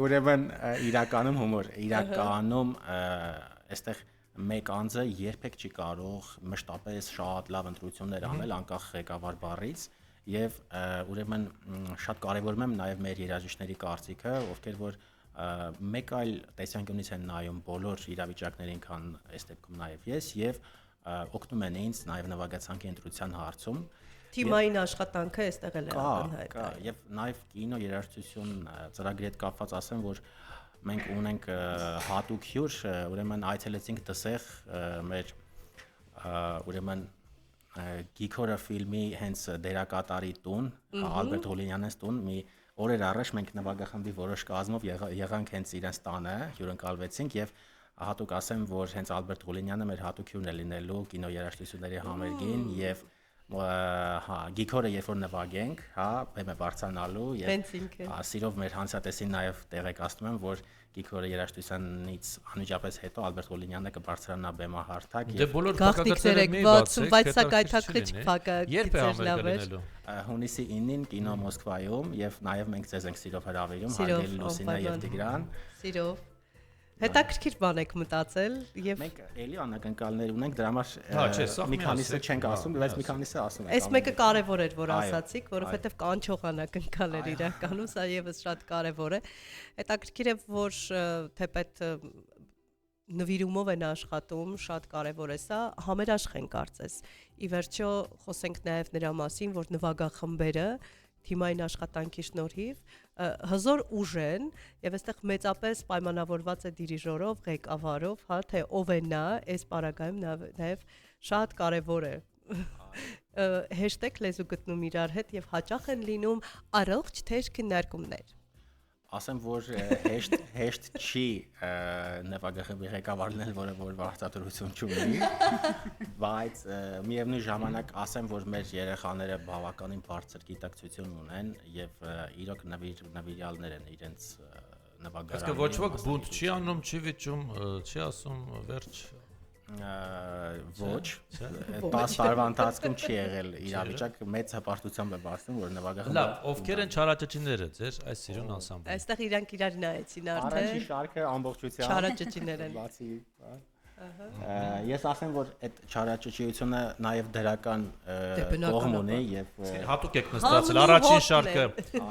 [SPEAKER 3] Ուրեմն իրականում հումոր, իրականում այստեղ մեկ անձը երբեք չի կարող մշտապես շատ լավ ընտրություններ անել անկախ ղեկավար բառից եւ ուրեմն շատ կարեւորում եմ նաև մեր երաժիշտների կարծիքը, ովքեր որ մեկ այլ տեսանկյունից են նայում բոլոր իրավիճակներին, քան այս դեպքում նաև ես եւ օգնում են ինձ նաև նվագացանկի ընտրության հարցում։
[SPEAKER 2] Թիմային աշխատանքը այստեղ էլ է ակնհայտ։
[SPEAKER 3] Եվ նաև կինո երաժշտություն ծրագրի հետ կապված ասեմ, որ մենք ունենք հատուկ հյուր, ուրեմն այցելեցինք Դսեղ մեր ուրեմն Գիքորը ֆիլմի հենց դերակատարի տուն, Ալբերտ Հոլինյանից տուն, մի օրեր առաջ մենք նվագախմբի որոշ կազմով եղանք հենց իրենց տանը, հյուրընկալվեցինք եւ հատուկ ասեմ, որ հենց Ալբերտ Հոլինյանը մեր հատուկ հյուրն է լինելու կինո երաժշտությունների համերգին եւ Գիքորը երբ որ նվագենք, հա, բեմը բարձրանալու եւ սիրով մեր հանցատեսին նաեւ տեղեկացնում եմ, որ Գիքորը երաժշտությանից անմիջապես հետո Ալբերտ Հոլինյանը կբարձրանա բեմահարթակ
[SPEAKER 1] եւ բոլոր
[SPEAKER 2] փակագծերը մի բացում, բայց սա կայթակղիչ փակագծեր լավ է։
[SPEAKER 3] Հունիսի 9-ին կինո Մոսկվայում եւ նաեւ մենք ձեզ ենք սիրով հրավիրում, հարգելի Լուսինա եւ Տիգրան։
[SPEAKER 2] Սիրով։ Հետաքրքիր բան եք մտածել եւ
[SPEAKER 3] մենք էլի անակնկալներ ունենք, դրա համար մի քանիսը չենք ասում, բայց մի քանիսը ասում ենք։
[SPEAKER 2] Այս մեկը կարևոր էր, որ ասացիք, որովհետեւ կանչող անակնկալ էր իրականում, սա եւս շատ կարևոր է։ Հետաքրքիր է, որ թեպետ նվիրումով են աշխատում, շատ կարևոր է սա, համերաշխ են կարծես։ Ի վերջո խոսենք նաեւ նրա մասին, որ նվագախմբերը թիմային աշխատանքի շնորհիվ հզոր ուժ են եւ այստեղ մեծապես պայմանավորված է դիրիժորով, ղեկավարով, հա, թե ով է նա, այս պարագայում նաեւ շատ կարեւոր է։ Հեշտեք լեզու գտնում իրար հետ եւ հաճախ են լինում առողջ թեժ քննարկումներ։
[SPEAKER 3] ասեմ, որ հեշտ չի նվագախմբի ղեկավարն որ վարչատիրություն չունի, բայց միևնույն ժամանակ ասեմ, որ մեր երեխաները բավականին բարձր գիտակցություն ունեն եւ իրոք նվիրյալներ են իրենց նվագարանը։
[SPEAKER 1] Իսկ ոչ ոք բունտ չի անում, չի վիճում, չի ասում վերջ
[SPEAKER 3] ոչ 10 տարվա ընթացքում չի եղել իրավիճակ մեծ հպարտությամբ է բացվում որ նվագախմբը
[SPEAKER 1] լավ ովքեր են չարաճճիները ձեր այս սիրուն անսամբլը
[SPEAKER 2] այստեղ իրանք իրար նայեցին արդեն
[SPEAKER 3] առաջին շարքը ամբողջությամբ
[SPEAKER 2] չարաճճիներ են
[SPEAKER 3] բացի ես ասեմ որ այդ չարաճճիությունը նաև դրական կողմ ունի եւ
[SPEAKER 1] հատուկ եք նստածել առաջին շարքը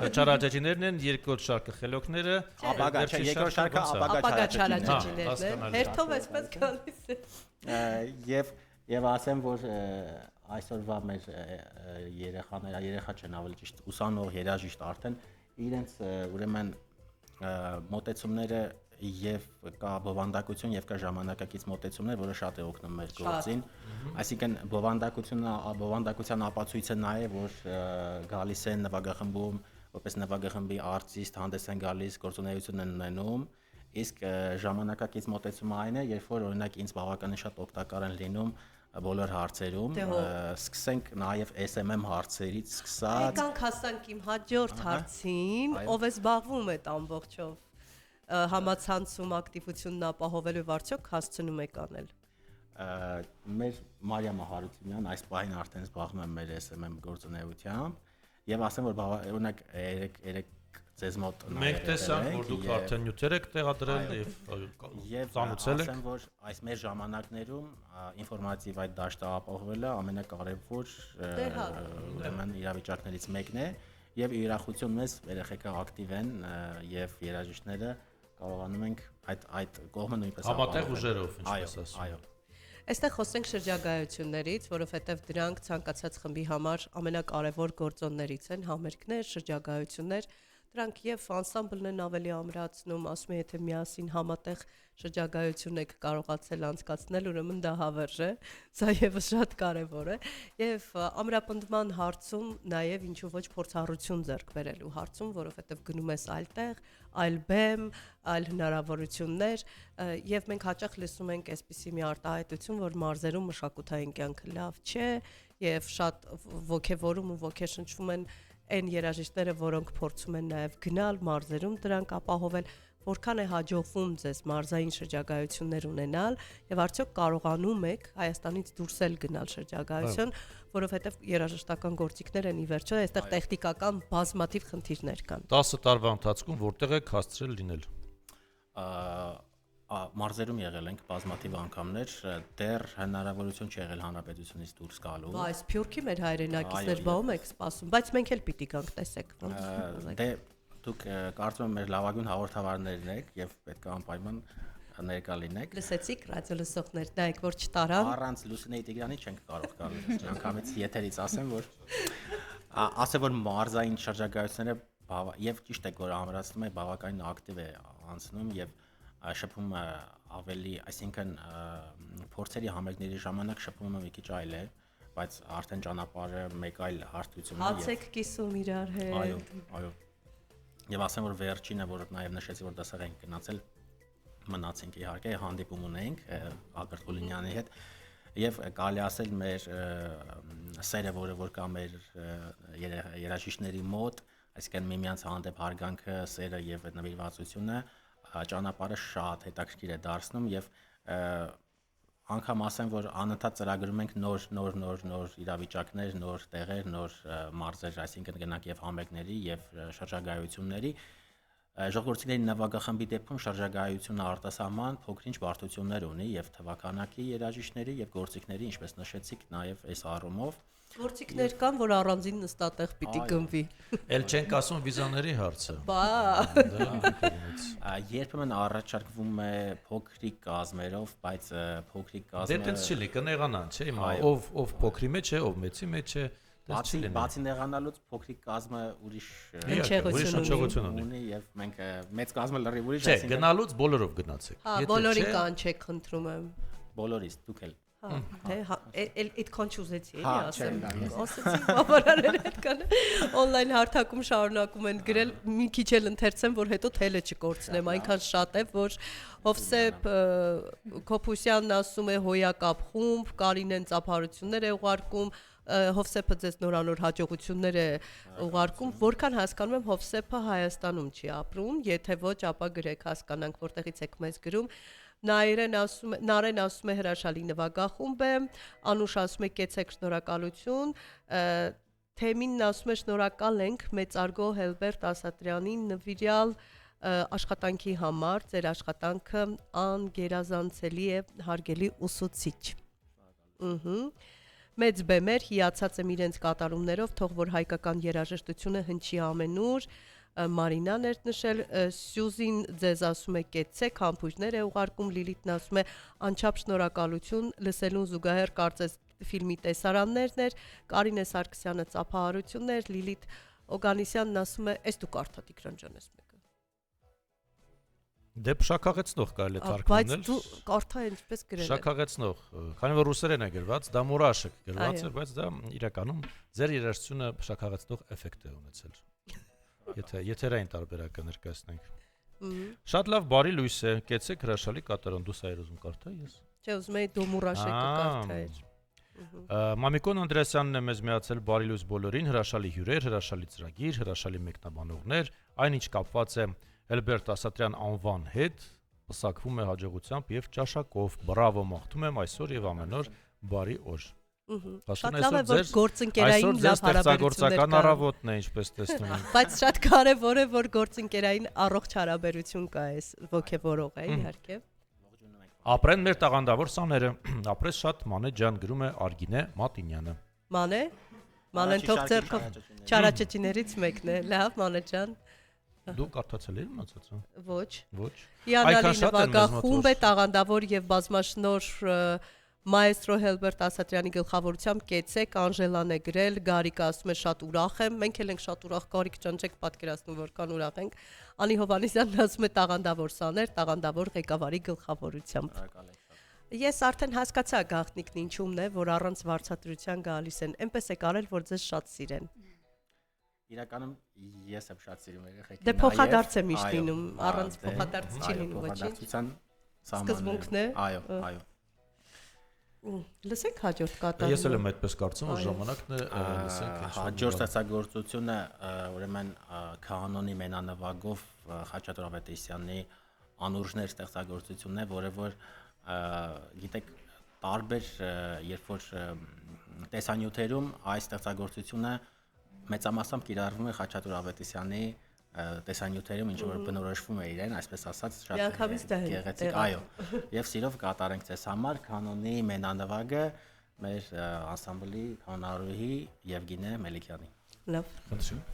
[SPEAKER 1] չարաճճիներն են երկրորդ շարքը խելոքները
[SPEAKER 3] ապագա չէ երկրորդ շարքը ապագա
[SPEAKER 2] չարաճճիներն են հերթով այսպես գալիս
[SPEAKER 3] է եւ ասեմ որ այսօրվա մեր երեխա չեն ավելի ճիշտ ուսանող երաժիշտ արդեն իրենց ուրեմն մոտեցումները եւ կա բովանդակություն եւ կա ժամանակակից մոտեցումներ, որը շատ է օգնում մեր գործին։ Այսինքն բովանդակության ապացույցը նա է, որ գալիս են նվագախմբում, որպես նվագախմբի արտիստ հանդես են գալիս, գործունեություն են ունենում, իսկ ժամանակակից մոտեցումը այն է, երբ որ օրինակ ինձ բավականին շատ օգտակար են լինում բոլոր հարցերում, սկսենք նաև SMM հարցերից սկսած։
[SPEAKER 2] Եկանք հասանք իմ հաջորդ հարցին, ով է զբաղվում այդ ամբողջով համացանցում ակտիվությունն ապահովելու վարչակ հասցնում եք անել։
[SPEAKER 3] Մեր Մարիամ Հարությունյան այս պահին արդեն զբաղվում է մեր SMM գործունեությամբ եւ ասեմ որ օրինակ երեք ձեզ մոտ
[SPEAKER 1] մենք տեսանք որ դուք արդեն նյութեր եք տեղադրել եւ ծանուցել եք։
[SPEAKER 3] Ասեմ որ այս մեր ժամանակներում ինֆորմատիվ այդ դաշտը ապահովելը ամենակարևոր ուրեմն իրավիճակներից մեկն է եւ ուրախություն մեզ երեխեքը ակտիվ են եւ երաժիշտները կարողանում ենք այդ կողմը նույնպես
[SPEAKER 1] համատեղ ուժերով ինչպես ասում։
[SPEAKER 3] Այո։
[SPEAKER 2] Այստեղ խոսենք շրջագայություններից, որովհետև դրանք ցանկացած խմբի համար ամենակարևոր գործոններից են, համերգներ, շրջագայություններ, դրանք եւ անսամբլն են ավելի ամրացնում, ասում եմ, եթե միասին համատեղ շրջագայություն եք կարողացել անցկացնել, ուրեմն դա հավերժ է, սա եւս շատ կարևոր է, եւ ամրապնդման հարցում նաեւ ինչու ոչ փորձառություն ձեռք բերելու հարցում, որովհետեւ գնում ես այլտեղ, այլ բեմ, այլ հնարավորություններ, եւ մենք հաճախ լսում ենք այսպիսի մի արտահայտություն, որ մարզերում մշակութային կյանքը լավ չէ, եւ շատ ոգևորում ու ոգեշնչվում են այն երաժիշտները, որոնք փորձում են նաև գնալ մարզերում դրանք ապահովել, որքան է հաջողվում ձեզ մարզային շրջագայություններ ունենալ եւ արդյոք կարողանում եք Հայաստանից դուրս էլ գնալ շրջագայություն, որովհետեւ երաժշտական գործիքներ են ի վերջո, այստեղ տեխնիկական բազմաթիվ խնդիրներ կան։
[SPEAKER 1] 10 տարվա ընթացքում որտեղ եք հասցրել լինել։
[SPEAKER 3] Մարզերում եղել ենք բազմաթիվ անգամներ, դեռ հնարավորություն չի եղել հանրապետությունից դուրս գալու։
[SPEAKER 2] Բայց Փյուրքի մեր հայրենակիցներ բաղում եք սպասում, բայց մենք էլ պիտի գանք տեսեք։
[SPEAKER 3] Դե դուք կարծում եմ մեր լավագույն հաղորդավարներն եք եւ պետք է անպայման ներկա լինեք։
[SPEAKER 2] Լսեցիք ռադիո լսողներ, նայեք որ չտարան։
[SPEAKER 3] Առանց Լուսինե Տիգրանի չենք կարող գալ։ Անգամից եթերից ասեմ որ մարզային շրջագայությունները եւ ճիշտ է որ ամրացնում է բավականին ակտիվ է անցնում եւ շփումը ավելի, այսինքն փորձերի համերգների ժամանակ շփումը մի քիչ այլ է, բայց արդեն ճանապարհը մեկ այլ հարթություն է։
[SPEAKER 2] Հաց եք կիսում իրար հետ։
[SPEAKER 3] Այո։ Եվ ասեմ որ վերջինը, որ նաև նշեցի որ դասեր ենք գնացել, մնացինք իհարկե, հանդիպում ունենք Ալբերտ Գուլինյանի հետ եւ կարելի ասել մեր սերը, որ կա մեր երաժիշտների մոտ, այսինքն միմյանց հանդեպ հարգանքը, սերը եւ նվիրվածությունը ճանապարհը շատ հետաքրքիր է դարձնում եւ անգամ ասեմ որ անընդհատ ծրագրում ենք նոր իրավիճակներ, նոր տեղեր, նոր մարզեր, այսինքն գնանք եւ համերգների եւ շրջագայությունների ժողովրդի նվագախմբի դեպքում շրջագայությունը արտասահման փոքրինչ բարդություններ ունի եւ թվականակի երաժիշտների եւ գործիքների, ինչպես նշեցիք, նաեւ այս առումով
[SPEAKER 2] գործիքներ կան, որ առանձին նստատեղ պիտի գնվի։
[SPEAKER 1] Էլ չենք ասում վիզաների հարցը։
[SPEAKER 3] Երբեմն առաջարկվում է փոքրիկ կազմերով, բայց փոքրիկ կազմերը
[SPEAKER 1] Դե տենց չի, կնեղանան, չէ՞, հիմա ով փոքրի մեջ է, ով մեծի մեջ է,
[SPEAKER 3] բացի նեղանալուց փոքրիկ կազմը ուրիշ
[SPEAKER 2] հնչեղություն
[SPEAKER 3] ունի եւ մենք մեծ կազմը լրիվ ուրիշ
[SPEAKER 1] Չէ, գնալուց բոլորով գնացեք։
[SPEAKER 2] Հա, բոլորի կանչեք, խնդրում եմ։
[SPEAKER 3] Բոլորից, դուք էլ։
[SPEAKER 2] այդքան չուզեցի, էլի
[SPEAKER 3] Հա,
[SPEAKER 2] ասեմ։
[SPEAKER 3] չէ, դա ես։
[SPEAKER 2] Ասեցի, բավարարել այդքան։ Օնլայն հարթակում շարունակում են գրել, մի քիչ էլ ընթերցեմ, որ հետո թելը չկորցնեմ, այնքան շատ է, որ Հովսեփ Քոփուսյանն ասում է հոյակապ խումբ, Կարինեն ծափարություններ է ուղարկում, Հովսեփը ձեզ նորանոր հաջողություններ է ուղարկում, որքան հասկանում եմ Հովսեփը Հայաստանում չի ապրում, եթե ոչ, ապա գրեք հասկանանք, որտեղից եք մեզ գրում։ Նարեն ասում է հրաշալի նվագախումբ է, Անուշ ասում է կեցեք շնորհակալություն, Թեմինն ասում է շնորհակալ ենք մեծարգո Հելբերտ Ասատրյանին նվիրյալ աշխատանքի համար, ձեր աշխատանքը անգերազանցելի է, հարգելի ուսուցիչ։ Մեծ բեմեր հիացած եմ իրենց կատարումներով, թող որ հայկական երաժշտությունը հնչի ամենուր, Մարինան էր նշել, Սյուզին ձեզ ասում է կեցեք, համբույրներ է ուղարկում, Լիլիթն ասում է անչափ շնորհակալություն, լսելուն զուգահեռ կարծես ֆիլմի տեսարաններն էր, Կարինե Սարգսյանը ծափահարություններ, Լիլիթ Օգանիսյանն ասում է, «Էս դու կարդա Տիգրան ջան, էս մեկը»։
[SPEAKER 1] Դե շաքաղեցնող կարելի է
[SPEAKER 2] Բայց
[SPEAKER 1] թարգմանել։
[SPEAKER 2] դու կարդա ինչպես գրել ես։
[SPEAKER 1] Շաքաղեցնող, քանի որ ռուսերեն է գրված, դա մուրաշը գրված
[SPEAKER 2] Այո։
[SPEAKER 1] էր, բայց դա իրականում ձեր երաժշտությունը շաքաղեցնող էֆեկտ է ունեցել։ Եթե եթերային տարբերակը ներկայացնենք։ Շատ լավ, բարի լույս է, կեցեք հրաշալի կատարում, դու սա ես ուզում կարդա, ես։
[SPEAKER 2] Չէ, ուզում էի դու մուրաշեկը կարդայր։
[SPEAKER 1] Մամիկոն Անդրեասյանն է մեզ միացել, բարի լույս բոլորին, հրաշալի հյուրեր, հրաշալի ծրագիր, հրաշալի մեկնաբանողներ, այնինչ կապված է Հելբերտ Ասատրյան անվան հետ, պսակվում է հաջողությամբ եւ ճաշակով։ Բրավո, մաղթում եմ այսօր եւ ամեն օր բարի օր։
[SPEAKER 2] Շատ լավ է, որ գործընկերային լավ հարաբերություններ
[SPEAKER 1] գործական առավոտն է, ինչպես տեսնում ենք։
[SPEAKER 2] Բայց շատ կարևոր է, որ գործընկերային առողջ հարաբերություն կա, այս ոգևորող է, իհարկե։
[SPEAKER 1] Ապրեն մեր տաղանդավոր սաները։ Ապրես շատ Մանե ջան, գրում է Արգինե Մատինյանը։
[SPEAKER 2] Մանե։ Մանեն թող ձեռքով չարաճճիներից մեկն է։ Լավ, Մանե ջան։
[SPEAKER 1] Դու կարդացել ես մնացածը։
[SPEAKER 2] Ոչ։
[SPEAKER 1] Ոչ։
[SPEAKER 2] Հիանալի նվագախումբ է, տաղանդավոր եւ բազմաշնոր Մայստրո Հելբերտ Ասատրյանի գլխավորությամբ կեցեք, Անժելան է գրել, Գարիկը ասում է շատ ուրախ եմ, մենք էլ ենք շատ ուրախ, Գարիկ ջան, չեք պատկերացնում որքան ուրախ ենք։ Անի Հովհաննիսյանն ասում է տաղանդավոր սաներ, տաղանդավոր ղեկավարի գլխավորությամբ։ Ես արդեն հասկացա գաղտնիքն ինչումն է, որ առանց վարձատրության գալիս են, այնպես է կարել, որ ձեզ շատ սիրեն։
[SPEAKER 3] Իրականում ես եմ շատ սիրում երեխեքին։
[SPEAKER 2] Դե փոխադարձ է միշտ լինում, առանց փոխադարձ չի լինում ոչինչ։ Սկզբունքն է։
[SPEAKER 3] Այո, այո։
[SPEAKER 2] Լսենք հաջորդ կատարումը։
[SPEAKER 1] Ես էլ եմ այդպես կարծում, որ ժամանակն է լսենք։
[SPEAKER 3] Հաջորդ ստեղծագործությունը ուրեմն Քահանոնի մենանվագով Խաչատուր Ավետիսյանի անուրջներ ստեղծագործությունն է, որը որ գիտեք տարբեր երբ որ տեսանյութերում այս ստեղծագործությունը մեծամասամբ կիրառվում է Խաչատուր Ավետիսյանի տեսանյութերում, ինչ որ բնորոշվում է իրեն, այսպես ասած, շատ գեղեցիկ, այո։ Եվ սիրով կատարենք ձեզ համար Քանոնի մենանվագը մեր անսամբլի քանարուհի Եվգինե Մելիքյանի։
[SPEAKER 2] Լավ։
[SPEAKER 1] Խնդրում։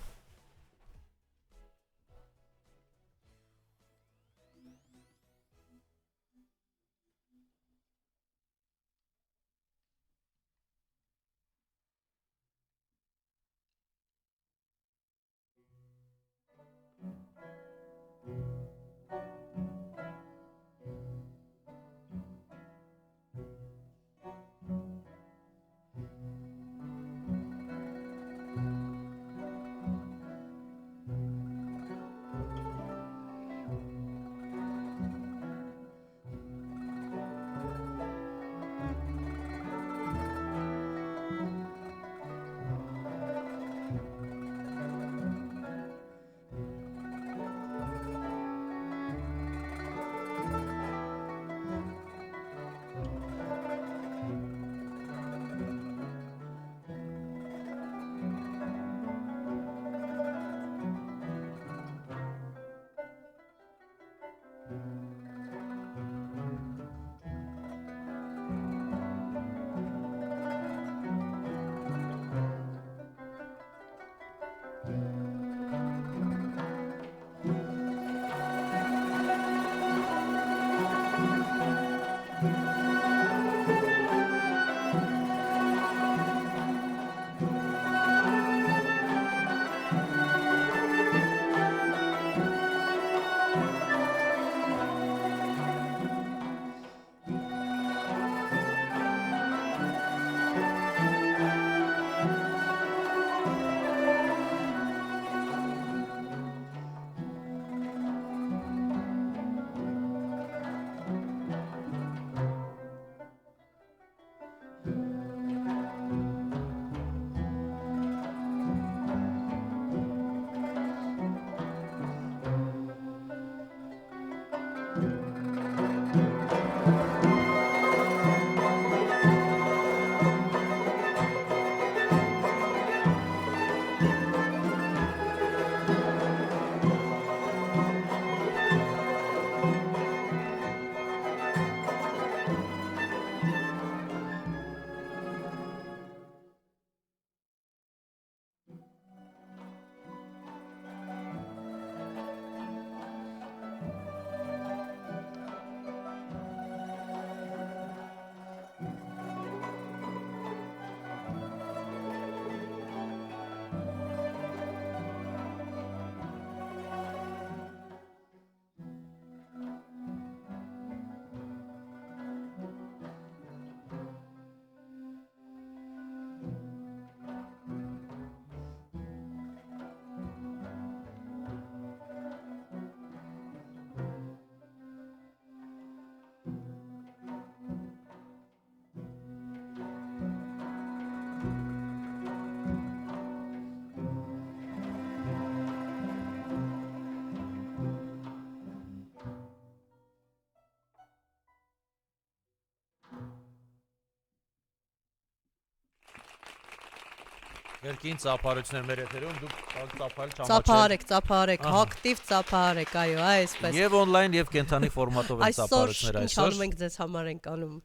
[SPEAKER 1] Երկին ծափարություններ մեր եթերում դուք ծափարել
[SPEAKER 2] Ծափարեք, ակտիվ ծափարեք, այո, այսպես։
[SPEAKER 1] Եվ on-line եւ կենթանի ֆորմատով են ծափարություններ
[SPEAKER 2] այսօր։ Ինչ անում ենք ձեզ համար ենք անում։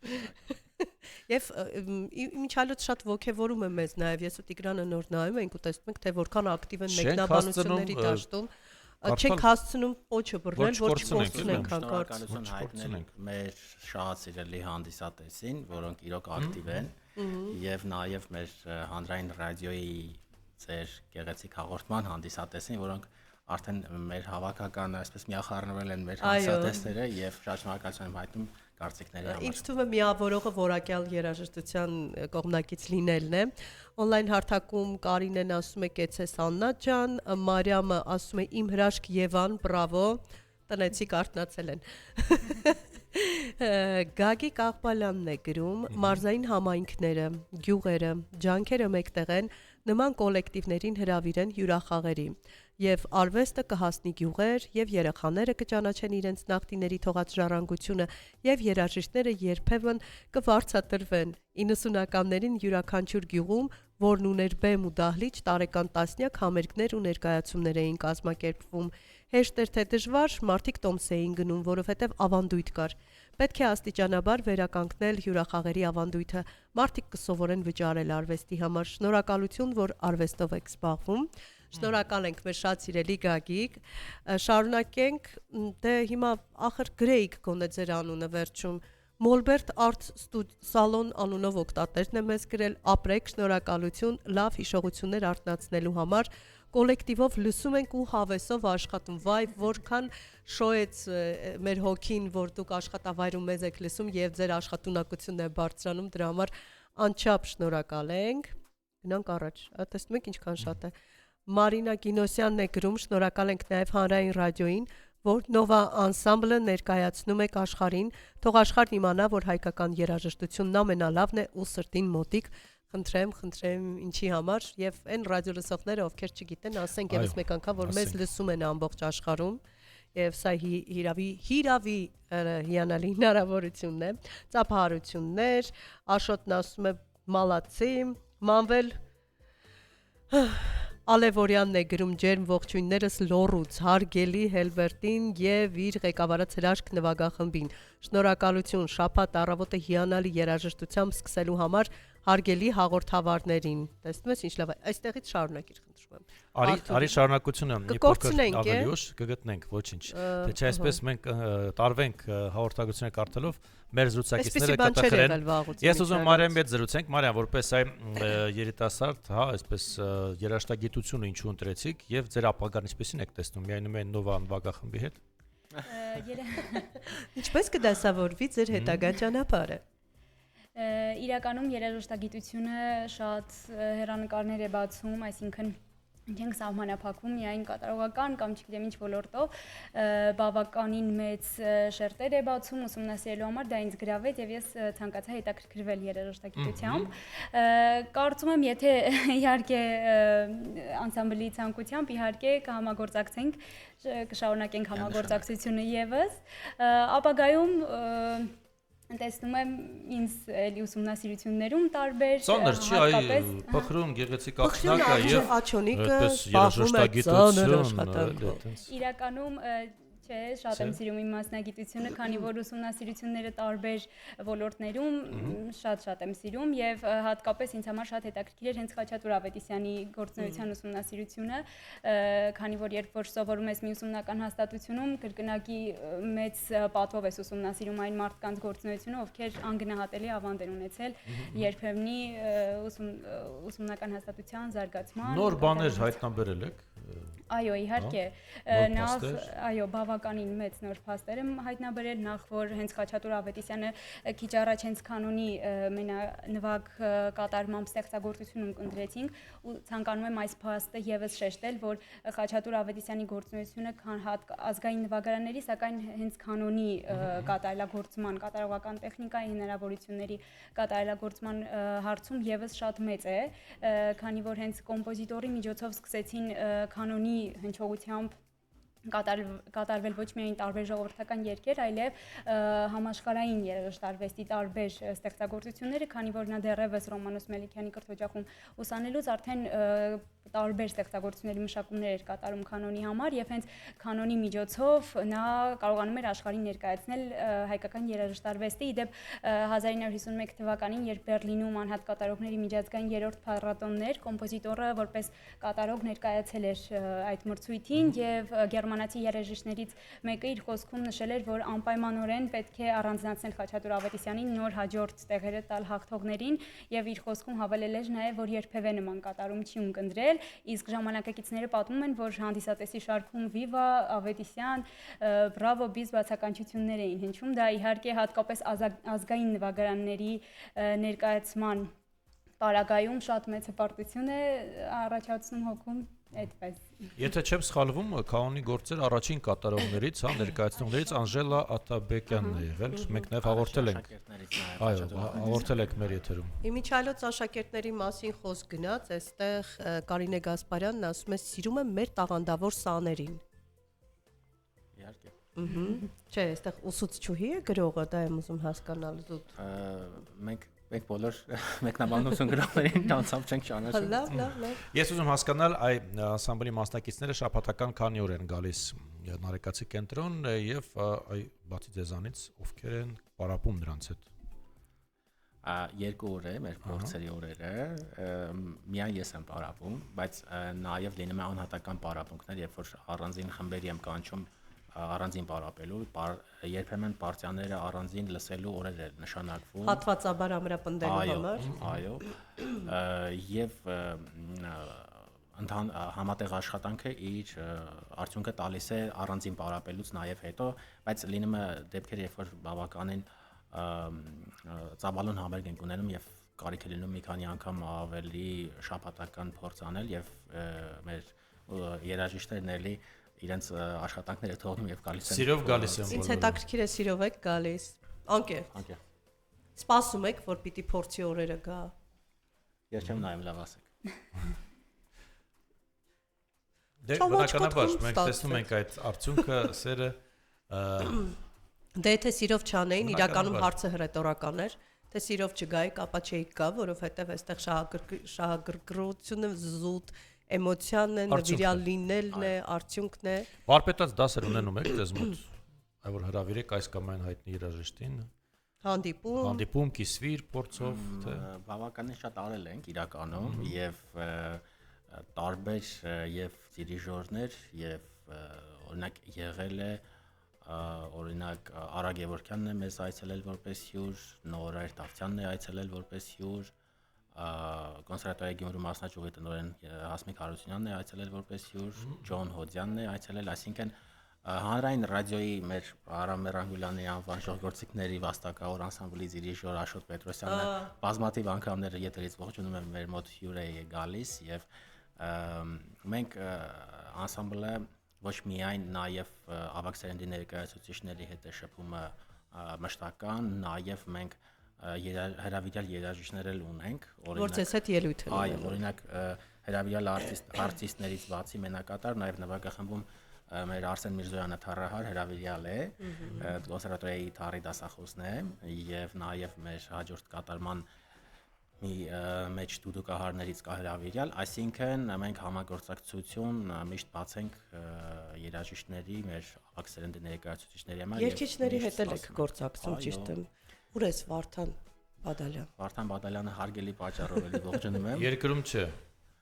[SPEAKER 2] Եվ իմիջիալոց շատ ողջևորում է մեզ նաև ես ու Տիգրանը նոր նայում ենք ու տեսնում ենք թե որքան ակտիվ են մեկնաբանությունների դաշտում։ Չեք հասցնում ոչը բռնել, որ չկորցնենք հանկարծ։
[SPEAKER 3] Շնորհակալություն հայտնենք մեր շատ սիրելի հանդիսատեսին, որոնք իրոք ակտիվ են, եւ նաեւ մեր հանրային ռադիոյի ձեր գեղեցիկ հաղորդման հանդիսատեսին, որոնք արդեն մեր հավաքական այսպես միախառնվել են մեր հանդիսատեսները եւ շատ շնորհակալություն եմ հայտնում կարծիքների համար։
[SPEAKER 2] Ինձ թվում է միավորողը որակյալ երաժշտության կողմնակից լինելն է։ Օնլայն հարթակում Կարինեն ասում է կեցես Աննա ջան, Մարիամը ասում է իմ հրաշք Եվան, բրավո, տնեցիկ արթնացել են։ Գագիկ Աղբալյանն է գրում, մարզային համայնքները, գյուղերը, ջանքերը մեկտեղ են, նման կոլեկտիվներին հրավիրեն հյուրախաղերի եւ արվեստը կհասնի գյուղեր եւ երեխաները կճանաչեն իրենց նախտիների թողած ժառանգությունը եւ երաժիշտները երբևն կվարձատրվեն 90-ականներին յուրաքանչյուր գյուղում որն ուներ բեմ ու դահլիճ տարեկան տասնյակ համերգներ ու ներկայացումներ էին կազմակերպվում հեշտ էր թե դժվար մարդիկ տոմս էին գնում որովհետեւ ավանդույթ կար պետք է աստիճանաբար վերականգնել հյուրախաղերի ավանդույթը մարդիկ կսովորեն վճարել արվեստի համար շնորհակալություն որ արվեստով եք զբաղվում Շնորհակալ ենք մեր շատ սիրելի Գագիկ, շարունակենք, դե հիմա ախր գրեիք գոնե ձեր անունը վերջում, Մոլբերտ Արտ Սալոն անունով օգտատերն է մեզ գրել, ապրեք, շնորհակալություն, լավ հիշողություններ արթնացնելու համար, կոլեկտիվով լսում ենք ու հավեսով աշխատում, վայ, որքան շոյեց մեր հոգին, որ դուք աշխատավայրում մեզ եք լսում և ձեր աշխատունակությունն է բարձրանում, դրա համար անչափ շնորհակալ ենք, գնանք առաջ, տեսնում եք ինչքան շատ է Մարինա Գինոսյանն է գրում, շնորհակալ ենք նաև հանրային ռադիոյին, որ Նովա անսամբլը ներկայացնում եք աշխարհին, թող աշխարհն իմանա, որ հայկական երաժշտությունն ամենալավն է ու սրտին մոտիկ, խնդրեմ, ինչի համար, եւ այն ռադիոլսողները, ովքեր չգիտեն, ասենք եւս մեկ անգամ, որ մեզ լսում են ամբողջ աշխարհում, եւ սա հիրավի հիանալի հնարավորությունն է, ծափահարություններ, Աշոտն ասում է մալացի, Մանվել Ալևորյանն է գրում ջերմ ողջույններս լոռուց, հարգելի Հելբերտին եւ իր ղեկավարած հրաշք նվագախմբին։ Շնորհակալություն շաբաթ առավոտը հիանալի երաժշտությամբ սկսելու համար հարգելի հաղորդավարներին։ Տեսնում ես ինչ լավ է։ Այստեղից շարունակիր խնդրում եմ։
[SPEAKER 1] Արի շարունակությունը մի փոքր ավելի ուշ կգտնենք, ոչինչ։ Թե չէ այսպես մենք տարվենք հաղորդակցությունը կարդալով մեր զրուցակիցները կտխրեն։ Ես ուզում եմ Մարիամի հետ զրուցենք, Մարիամ, որպես այ երիտասարդ, հա, այսպես երաժշտագիտությունը ինչու ընտրեցիք եւ ձեր ապագան ինչպեսին եք տեսնում միայն Նովա նվագախմբի հետ։
[SPEAKER 2] Ինչպես կդասավորվի ձեր հետագա ճանապարհը։
[SPEAKER 4] Իրականում երաժշտագիտությունը շատ հեռանկարներ է բացում, այսինքն չենք սահմանափակվում միայն կատարողական կամ չգիտեմ ինչ ոլորտով, բավականին մեծ շերտեր է բացում ուսումնասիրելու համար, դա ինձ գրավեց եւ ես ցանկացա հետաքրքրվել երաժշտագիտությամբ։ Կարծում եմ, եթե իհարկե անսամբլի ցանկությամբ իհարկե կհամագործակցենք, կշարունակենք համագործակցությունը եւս, ապագայում տեսնում եմ ինձ էլի ուսումնասիրություններում տարբեր
[SPEAKER 1] հատկապես փխրուն գեղեցիկ ակնարկը եւ
[SPEAKER 2] աչոնիկը երաժշտագիտություն
[SPEAKER 4] իրականում չէ, շատ եմ սիրում իմ մասնագիտությունը, քանի որ ուսումնասիրությունները տարբեր ոլորտներում շատ եմ սիրում եւ հատկապես ինձ համար շատ հետաքրքիր էր հենց Խաչատուր Ավետիսյանի գործունեության ուսումնասիրությունը, քանի որ երբ որ սովորում ես մի ուսումնական հաստատությունում, կրկնակի մեծ պատվով ես ուսումնասիրում այն մարդկանց գործունեությունը, ովքեր անգնահատելի ավանդ են ունեցել երբեմնի ուսումնական հաստատության զարգացման։
[SPEAKER 1] Նոր բաներ հայտնաբերել եք։
[SPEAKER 4] Այո, իհարկե, նախ այո, բավականին մեծ նոր փաստեր եմ հայտնաբերել, նախ որ հենց Խաչատուր Ավետիսյանը քիչ առաջ հենց կանոնի նվագ կատարմամբ ստեղծագործությունում կընտրեցինք ու ցանկանում եմ այս փաստը եւս շեշտել, որ Խաչատուր Ավետիսյանի գործունեությունը ազգային նվագարանների, սակայն հենց կանոնի կատարելագործման, կատարողական տեխնիկայի հնարավորությունների կատարելագործման հարցում եւս շատ մեծ է, քանի որ հենց կոմպոզիտորի միջոցով սկսեցին կանոնի հնչողությամբ կատարվել ոչ միայն տարբեր ժողովրդական երգեր, այլև համաշխարհային երաժշտարվեստի տարբեր ստեղծագործությունները, քանի որ նա դեռևս Ռոմանոս Մելիքյանի կրթօջախում ուսանելուց արդեն տարբեր ստեղծագործությունների մշակումներ էր կատարում կանոնի համար եւ հենց կանոնի միջոցով նա կարողանում էր աշխարհին ներկայացնել հայկական երաժշտարվեստի։ Իդեպ 1951 թվականին, երբ Բեռլինում անհատ կատարողների միջազգային երրորդ փառատոնն էր, կոմպոզիտորը որպես կատարող ներկայացել էր այդ մրցույթին եւ գերմանացի երաժիշտներից մեկը իր խոսքում նշել էր, որ անպայմանորեն պետք է առանձնացնել Խաչատուր Ավետիսյանին, նոր հաջորդ տեղերը տալ հաղթողներին եւ իր խոսքում հավելել էր նաեւ, որ երբևէ նման կատարում չի ունկնդրել, իսկ ժամանակակիցները պատմում են, որ հանդիսատեսի շարքում Viva Ավետիսյան, Bravo Biz բացականչություններ էին հնչում, դա իհարկե հատկապես ազգային նվագարանների ներկայացման պարագայում շատ մեծ հպարտություն է առաջացնում հոգում այդպես։
[SPEAKER 1] Եթե չեմ սխալվում, կանոնի գործեր առաջին կատարողներից, հա, ներկայացնողներից Անժելա Աթաբեկյանն է եղել, մենք նաև հաղորդել ենք։ Այո, հաղորդել եք մեր եթերում։
[SPEAKER 2] Իմիջայլոց աշակերտների մասին խոսք գնաց, այստեղ Կարինե Գասպարյանն ասում է, սիրում եմ մեր տաղանդավոր սաներին։
[SPEAKER 3] Իհարկե։
[SPEAKER 2] Չէ, այստեղ ուսուցչուհի է գրողը, դա եմ ուզում հասկանալ զուտ։
[SPEAKER 3] Մենք բոլոր մեկնաբանություն գրողներին անցավ չենք ճանաչում։
[SPEAKER 2] Լավ։
[SPEAKER 1] Ես ուզում հասկանալ, այ անսամբլի մասնակիցները շաբաթական քանի օր են գալիս Նարեկացի կենտրոն եւ այ բացի ձեզանից ովքեր են պարապում նրանց հետ։
[SPEAKER 3] 2 օր է մեր փորձերի օրերը, միայն ես եմ պարապում, բայց նաև լինում է անհատական պարապմունքներ, երբ որ առանձին խմբերի եմ կանչում առանձին պարապելու, երբեմն պարտիաները առանձին լսելու օրեր են նշանակվում։
[SPEAKER 2] Հատվածաբար ամրապնդելու համար։
[SPEAKER 3] Այո։ Եվ համատեղ աշխատանքը իր արդյունքը տալիս է առանձին պարապելուց նաև հետո, բայց լինում է դեպքեր, երբ որ բավականին ծավալուն համերգ ենք ունենում եւ կարիք է լինում մի քանի անգամ ավելի շաբաթական փորձ անել եւ մեր երաժիշտներն էլի իրենց աշխատանքները թողնում եւ գալիս են։
[SPEAKER 1] Սիրով գալիս են։
[SPEAKER 2] Ինձ հետաքրքիր է սիրով եք գալիս։ Անկեղծ։ Սպասում եք, որ պիտի փորձի օրերը գա։
[SPEAKER 3] Ես չեմ նայում, լավ ասեք։
[SPEAKER 1] Դե բնականաբար մենք տեսնում ենք այդ արդյունքը, սերը
[SPEAKER 2] Դե եթե սիրով չանեին, իրականում հարցը հռետորական էր, թե սիրով չգայիք, ապա չէիք գա, որովհետև այստեղ շահագրգռությունը զուտ էմոցիան է, նվիրյալ լինելն է, արդյունքն է։
[SPEAKER 1] Վարպետաց դասեր ունենում եք դες մոտ, այ որ հրավիրեք այս կամ այն հայտնի երաժշտին։ Հանդիպում, կիսվիր փորձով, թե
[SPEAKER 3] բավականին շատ արել ենք իրականում եւ տարբեր եւ դիրիժորներ եւ օրինակ եղել է օրինակ Արա Գևորգյանն է մեզ այցելել որպես հյուր, Նորայր Տավթյանն է այցելել որպես հյուր, կոնսերվատորիայի Գյումրու մասնաճյուղի տնօրեն Հասմիկ Հարությունյանն է այցելել որպես հյուր, Ջոն Հոդյանն է այցելել, այսինքն հանրային ռադիոյի մեր Արամ Մերանգուլյանի անվան շողգործիկների վաստակավոր անսամբլի դիրիժոր Աշոտ Պետրոսյանը բազմաթիվ անգամներ եթերից ողջունում եմ մեր մոտ հյուր է գալիս եւ մենք անսամբլը ոչ միայն նաև ավագ սերնդի ներկայացուցիչների հետ է շփումը մշտական, նաև մենք հրավիրյալ երաժիշտներ էլ ունենք,
[SPEAKER 2] որ ձեզ հետ ելույթ են։
[SPEAKER 3] Այո, օրինակ հրավիրյալ արտիստներից բացի մենակատար նաև նվագախմբում մեր Արսեն Միրզոյանը թառահար հրավիրյալ է, կոնսերվատորիայի թառի դասախոսն է եւ նաև մեր հաջորդ կատարման մի մեջ դուդուկահարներից կա հրավիրյալ, այսինքն մենք համագործակցություն միշտ բաց ենք երաժիշտների, մեր ավագ սերնդի ներկայացուցիչների համար։
[SPEAKER 2] Երգիչների հետ էլ եք գործակցում, ճիշտ եմ։ Ուր ես Վարդան Բադալյան։
[SPEAKER 3] Վարդան Բադալյանը հարգելի պատճառով էլի ողջունում եմ։
[SPEAKER 1] Երկրում չէ։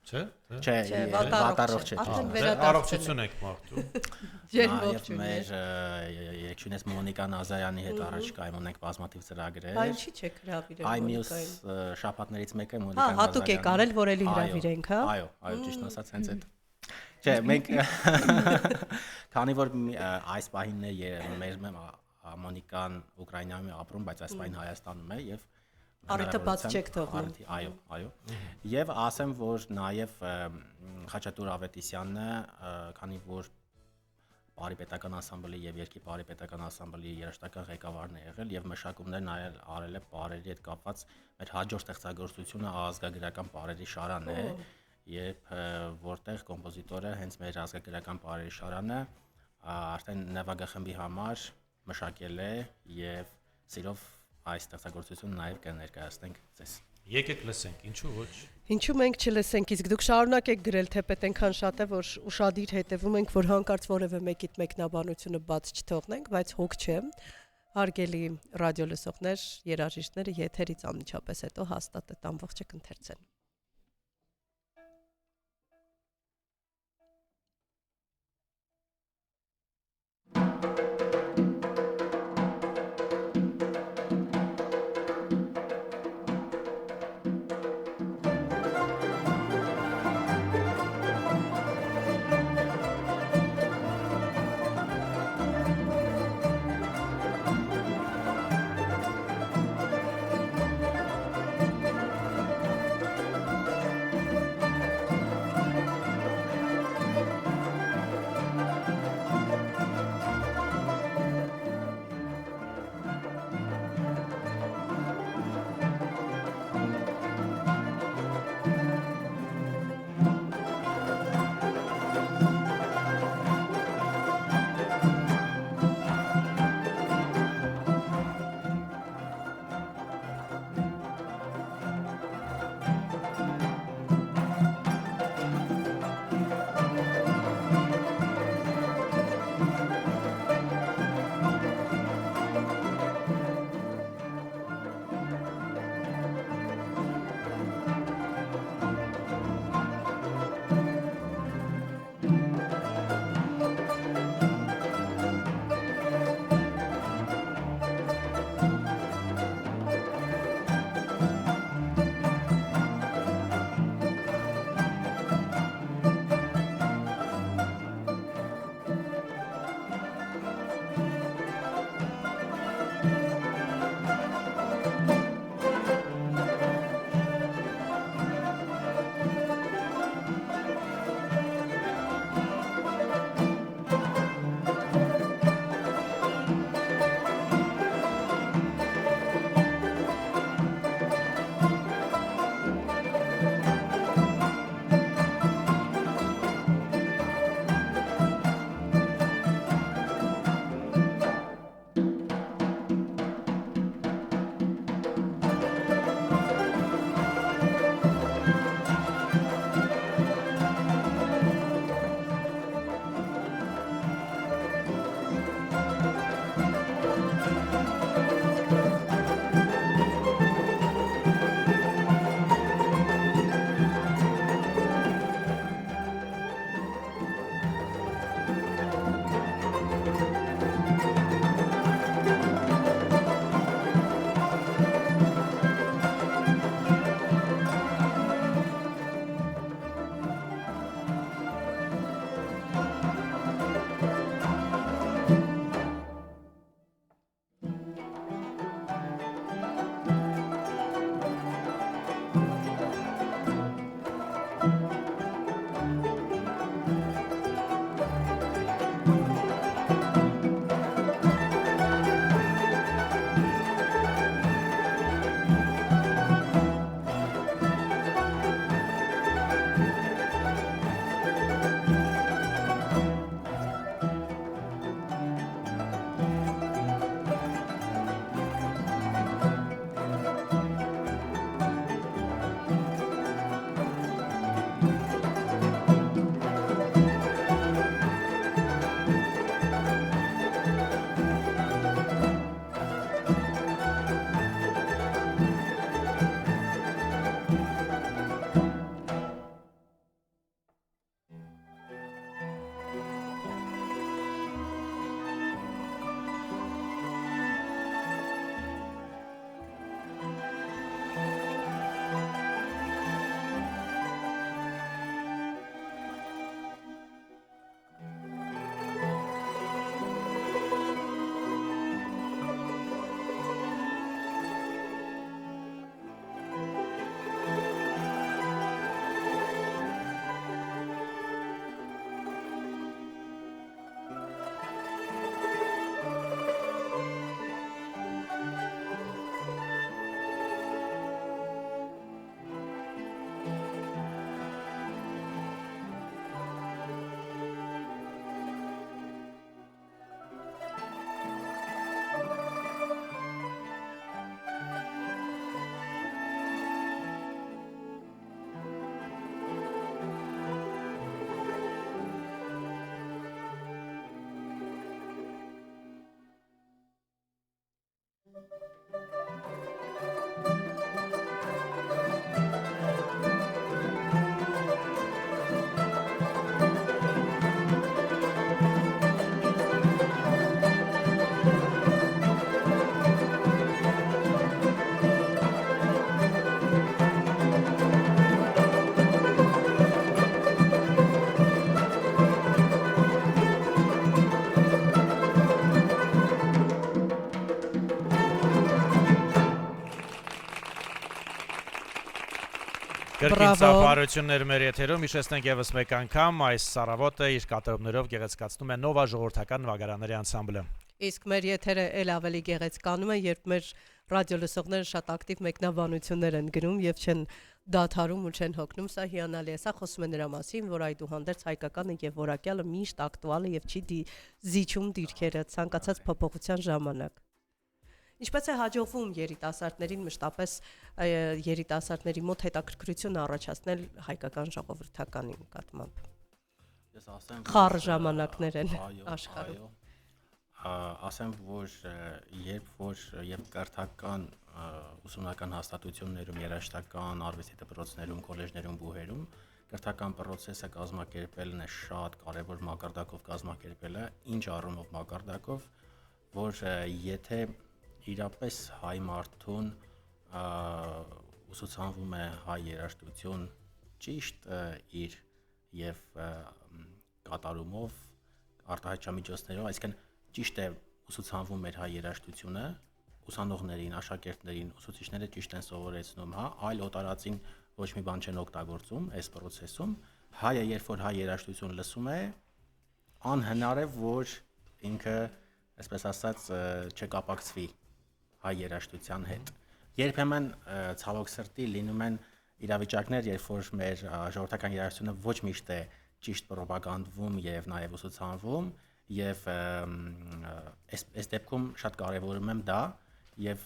[SPEAKER 1] Չէ՞։
[SPEAKER 3] Չէ, վատառողջ չէ։
[SPEAKER 1] Առողջություն եք մաղթում։
[SPEAKER 3] Եվ մեր եկչունես Մոնիկա Նազարյանի հետ առաջկայում ունենք բազմաթիվ ծրագրեր։
[SPEAKER 2] Այն չի չեք հրավիրել
[SPEAKER 3] Մոնիկային։ Այ մյուս շաբաթներից մեկը Մոնիկա Նազարյանը։
[SPEAKER 2] Հա, հատուկ եք արել, որ էլի հրավիրենք, հա։
[SPEAKER 3] Այո, ճիշտ ասած հենց այդ։ Չէ, մենք քանի որ այս պահին է մեր Մոնիկան Ուկրաինայում է ապրում, բայց այս պահին Հայաստանում է եւ
[SPEAKER 2] Առիթը բաց չեք թողնում։
[SPEAKER 3] Այո։ Եվ ասեմ, որ նաև Խաչատուր Ավետիսյանը, քանի որ Պարի պետական անսամբլի եւ Երգի Պարի պետական անսամբլի երաժշտական ղեկավարն է եղել եւ մշակումներն արել է պարերի հետ կապված մեր հաջորդ ստեղծագործությունը ազգագրական պարերի շարանն է, եւ որտեղ կոմպոզիտորը հենց մեր ազգագրական պարերի շարանը արդեն նվագախմբի համար մշակել է եւ սիրով այս ստեղծագործությունը նաեւ կներկայացնենք ձեզ։
[SPEAKER 1] Եկեք լսենք, ինչու ոչ։
[SPEAKER 2] Ինչու մենք չլսենք, իսկ դուք շարունակեք գրել, թեպետ այնքան շատ է, որ ուշադիր հետևում ենք, որ հանկարծ որևէ մեկիդ մեկնաբանությունը բաց չթողնենք, բայց հոգ չէ։ Հարգելի ռադիո լսողներ, երաժիշտները եթերից անմիջապես հետո հաստատ այդ ամբողջը կընթերցեն։
[SPEAKER 1] Կրկին ծափարություններ մեր եթերում, հիշեցնենք եւս մեկ անգամ, այս սարավոտը իր կատարումներով գեղեցկացնում է Նովա ժողովրդական նվագարանների անսամբլը։
[SPEAKER 2] Իսկ մեր եթերը էլ ավելի գեղեցկանում է, երբ մեր ռադիոլսողները շատ ակտիվ մեկնաբանություններ են գրում եւ չեն դադարում ու չեն հոգնում, սա հիանալի է։ Սա խոսում է նրա մասին, որ այդուհանդերձ հայկականը եւ որակյալը միշտ ակտուալ է եւ չի զիջում դիրքերը ցանկացած փոփոխության ժամանակ։ Ինչպես է հաջողվում երիտասարդներին մշտապես երիտասարդների մոտ հետաքրքրություն առաջացնել հայկական ժողովրդականի նկատմամբ։
[SPEAKER 3] Ես ասեմ,
[SPEAKER 2] խառը ժամանակներ են աշխարհում։
[SPEAKER 3] Ասեմ, որ երբ որ եւ կրթական ուսումնական հաստատություններում, երաժշտական արվեստի դպրոցներում, քոլեջներում, բուհերում կրթական process-ը կազմակերպելն է շատ կարևոր մակարդակով կազմակերպելը, ինչ առումով մակարդակով, որ եթե իրապես հայ մարդուն ուսուցանվում է հայ երաժշտություն ճիշտ իր եւ կատարումով, արտահայտչամիջոցներով, այսինքն ճիշտ է ուսուցանվում մեր հայ երաժշտությունը, ուսանողներին, աշակերտներին, ուսուցիչները ճիշտ են սովորեցնում, հա, այլ օտարածին ոչ մի բան չեն օգտագործում այս process-ում, հայը երբ որ հայ երաժշտություն լսում է, անհնար է որ ինքը, այսպես ասած, չկապակցվի հայ երաժշտության հետ։ Երբեմն ցավոք սրտի լինում են իրավիճակներ, երբ որ մեր ժողովրդական երաժշտությունը ոչ միշտ է ճիշտ ռոպագանդվում եւ նաեւ ուսուցանվում եւ այս դեպքում շատ կարեւորում եմ դա եւ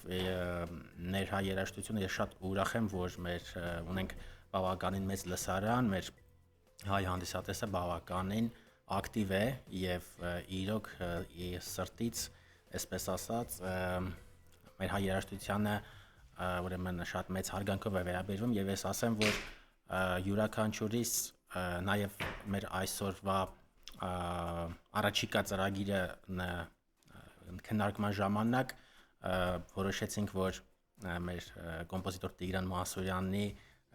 [SPEAKER 3] մեր հայ երաժշտությունը ես շատ ուրախ եմ որ մեր ունենք բավականին մեծ լսարան, մեր հայ հանդիսատեսը բավականին ակտիվ է եւ իրոք սրտից, այսպես ասած, մեր հայ երաժշտությանը ուրեմն շատ մեծ հարգանքով է վերաբերվում եւ ես ասեմ որ յուրաքանչյուրիս նաեւ մեր այսօրվա առաջիկա ծրագիրը քննարկման ժամանակ որոշեցինք որ մեր կոմպոզիտոր Տիգրան Մանսուրյանի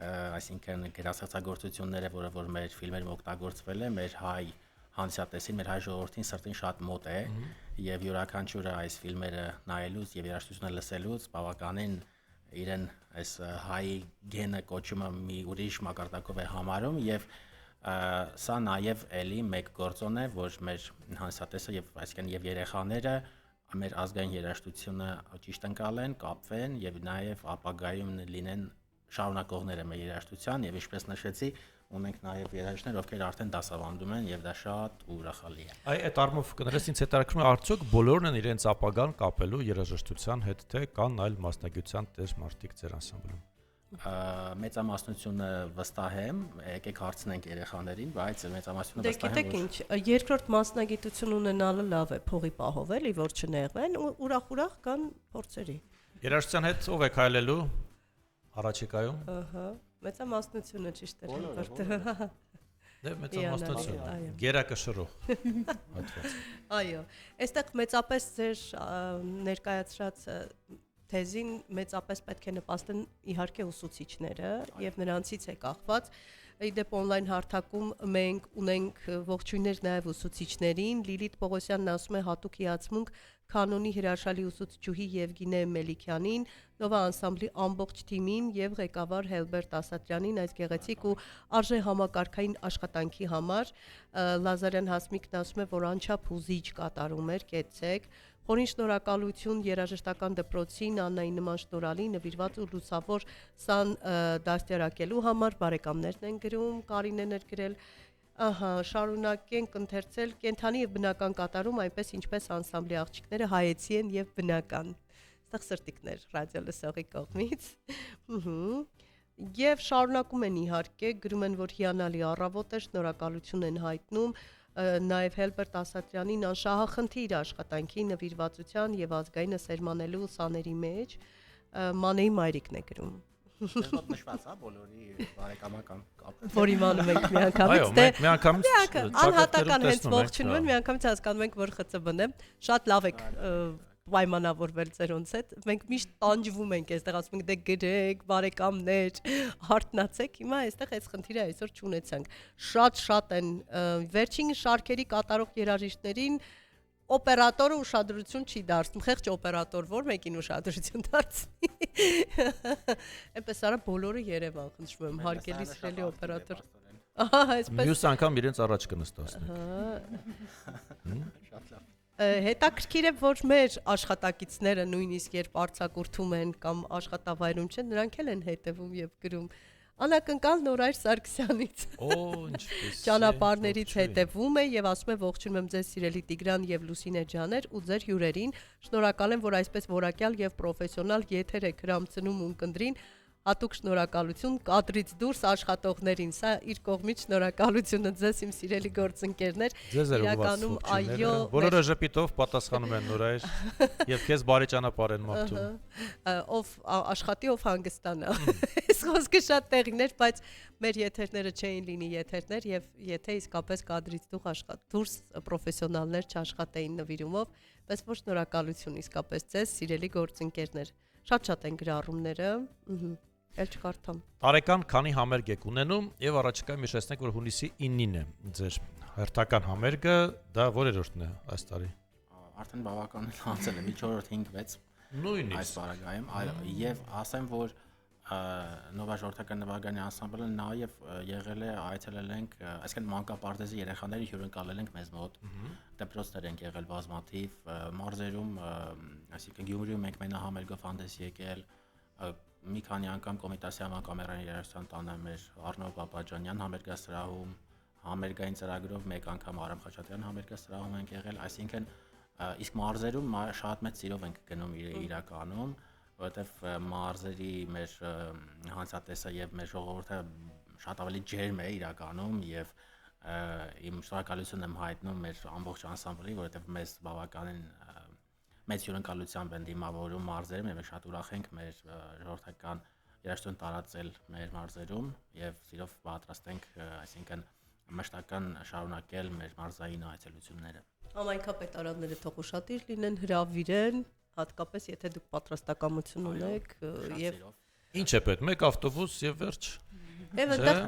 [SPEAKER 3] այսինքն գրասացագործությունները, որ մեր ֆիլմերում օգտագործվել է, մեր հայ հանդիսատեսին, մեր հայ ժողովրդին սրտին շատ մոտ է եւ յուրաքանչյուրը այս ֆիլմերը նայելուց եւ երաժշտությունը լսելուց բավականին իրեն այս հայ գենը կոչումը մի ուրիշ մակարդակով է համարում եւ սա նաեւ էլի մեկ գործոն է, որ մեր հանդիսատեսը եւ այսինքն եւ երեխաները մեր ազգային երաժշտությունը ճիշտ ընկալեն, կապվեն եւ նաեւ ապագայում լինեն շարունակողները մեր երաժշտության եւ ինչպես նշեցի, ունենք նաեւ երաժիշտներ, ովքեր արդեն դասավանդում են եւ դա շատ ուրախալի է։
[SPEAKER 1] Այդ առումով կներես ինձ հետաքրքրում է արդյոք բոլորն են իրենց ապագան կապելու երաժշտության հետ թե կան այլ մասնագիտության տեր մարդիկ ձեր անսամբլում։
[SPEAKER 3] Մեծամասնությունը վստահ եմ, եկեք հարցնենք երեխաներին, բայց մեծամասնությունը
[SPEAKER 2] վստահ եմ, որ գիտեք ինչ, երկրորդ մասնագիտություն ունենալը լավ է, փողի պահով էլի, որ չնեղվեն ու ուրախ կան փորձերի։
[SPEAKER 1] Երաժշտության հետ ով է քայլելու առաջիկայում։
[SPEAKER 2] Ահա, մեծամասնությունը ճիշտ է։
[SPEAKER 1] Դե մեծամասնություն։ Գերակշռող։
[SPEAKER 2] Այո, այստեղ մեծապես ձեր ներկայացրած թեզին մեծապես պետք է նպաստեն իհարկե ուսուցիչները եւ նրանցից է կախված իդեպ on-line հարթակում մենք ունենք ողջույններ նաեւ ուսուցիչներին Լիլիթ Պողոսյանն ասում է հատուկ հիացմունք կանոնի հրաշալի ուսուցչուհի Եվգինե Մելիքյանին Նովա անսամբլի ամբողջ թիմին եւ ղեկավար Հելբերտ Ասատրյանին այս գեղեցիկ ու արժե համակարգային աշխատանքի համար Լազարյան Հասմիկն ասում է որ անչափ հուզիչ կատարում էր կեցեք Խորին շնորհակալություն երաժշտական դպրոցին Աննային նման շնորհալի նվիրված ու լուսավոր սան դաստիարակելու համար բարեկամներն են գրում, Կարինեն էր գրել, ահա, շարունակենք ընթերցել կենթանի եւ բնական կատարում, այնպես ինչպես անսամբլի աղջիկները հայեցի են եւ բնական։ Այստեղ սրտիկներ ռադիոլսողի կողմից։ Եվ շարունակում են իհարկե, գրում են, որ հիանալի առավոտ է, շնորհակալություն են հայտնում Նաև Հելբերտ Ասատրյանին անշահախնդիր աշխատանքի նվիրվածության եւ ազգայինը սերմանելու սաների մեջ Մանեի մայրիկն է գրում։
[SPEAKER 3] Շատ նշված է բոլորի բարեկամական կապը։
[SPEAKER 2] Որ իմանում ենք միանգամից,
[SPEAKER 1] դե միանգամից
[SPEAKER 2] անհատական հենց ողջունում են, միանգամից հասկանում ենք, որ ԽՑԲ-ն է։ Շատ լավ եք պայմանավորվել ծերոնց հետ։ Մենք միշտ տանջվում ենք, այստեղ ասում ենք դե գրեք, բարեկամներ, հարթնացեք։ Հիմա այստեղ այս խնդիրը այսօր չունեցանք։ Շատ են վերջին շարքերի կատարող երաժիշտներին օպերատորը ուշադրություն չի դարձնում, խեղճ օպերատոր որ մեկին ուշադրություն դարձնի։ Այնպես արա բոլորը Երևան, խնդրում եմ, հարգելի սիրելի օպերատոր։ Ահա, այսպես։
[SPEAKER 1] Մյուս անգամ իրենց առաջ կնստացնենք։
[SPEAKER 2] Հետաքրքիր է, որ մեր աշխատակիցները նույնիսկ երբ արձակուրդում են կամ աշխատավայրում չեն, նրանք էլ են հետևում եւ գրում Անակնկալ Նորայր Սարգսյանից։
[SPEAKER 1] Ինչպես
[SPEAKER 2] Ճանապարհներից հետևում է եւ ասում է ողջունում եմ ձեզ սիրելի Տիգրան եւ Լուսինե ջաներ ու ձեր հյուրերին։ Շնորհակալ եմ, որ այսպես որակյալ եւ պրոֆեսիոնալ եթեր եք հրամցնում ունկնդրին։ Հատուկ շնորհակալություն կադրից դուրս աշխատողներին։ Սա իր կողմից շնորհակալությունը ձեզ իմ սիրելի գործընկերներ։
[SPEAKER 1] Իրականում այո, բոլորը ժպիտով պատասխանում են Նորայր եւ քեզ բարի ճանապարհ են մաղթում։
[SPEAKER 2] Ով աշխատի, ով հանգստանա։ Այս խոսքը շատ տեղիներ, բայց մեր եթերները չէին լինի եթերներ եւ եթե իսկապես կադրից դուրս պրոֆեսիոնալներ չաշխատեին նվիրումով, պես որ շնորհակալություն իսկապես ձեզ սիրելի գործընկերներ։ Շատ են գրառումները։ Էլ չկարդամ։
[SPEAKER 1] Տարեկան քանի համերգ եք ունենում եւ առաջիկա միշեցնենք որ հունիսի 9-ին է ձեր հերթական համերգը, դա որերորդն է այս տարի։
[SPEAKER 3] Արդեն բավականին անցել է 4-5-6
[SPEAKER 1] նույնիսկ
[SPEAKER 3] այս բարագայում, եւ ասեմ որ նովա ժողովրդական նվագանի անսամբլը նաեւ եղել է այցելել ենք, այսինքն մանկապարտեզի երեխաների հյուրընկալել ենք մեզ մոտ, դպրոցներ ենք եղել բազմաթիվ, մարզերում, այսինքն Գյումրիում ենք մենահամերգով հանդես եկել, մի քանի անգամ Կոմիտասիական կամերային երաժշտության տանը մեր Արնո Պապաջանյան համերգասրահում, համերգային ծրագրով մեկ անգամ Արամ Խաչատրյան համերգասրահում ենք եղել, այսինքն իսկ մարզերում շատ մեծ սիրով ենք գնում իրականում, որովհետև մարզերի մեր հանցատեսը եւ մեր ժողովուրդը շատ ավելի ջերմ է իրականում եւ իմ շնորհակալություն եմ հայտնում մեր ամբողջ անսամբլին, որովհետև մեզ բավականին մեծ հյուրընկալությամբ են դիմավորում մարզերում եւ շատ ուրախ ենք մեր ժողովրդական երաժշտություն տարածել մեր մարզերում եւ սիրով պատրաստ ենք, այսինքն մշտական շարունակել մեր մարզային այցելությունները։
[SPEAKER 2] Համայնքապետարանները թող ուշադիր լինեն, հրավիրեն, հատկապես եթե դուք պատրաստակամություն ունեք եւ
[SPEAKER 1] ինչ է պետք, մեկ ավտոբուս եւ վերջ։
[SPEAKER 2] Եվ այդտեղ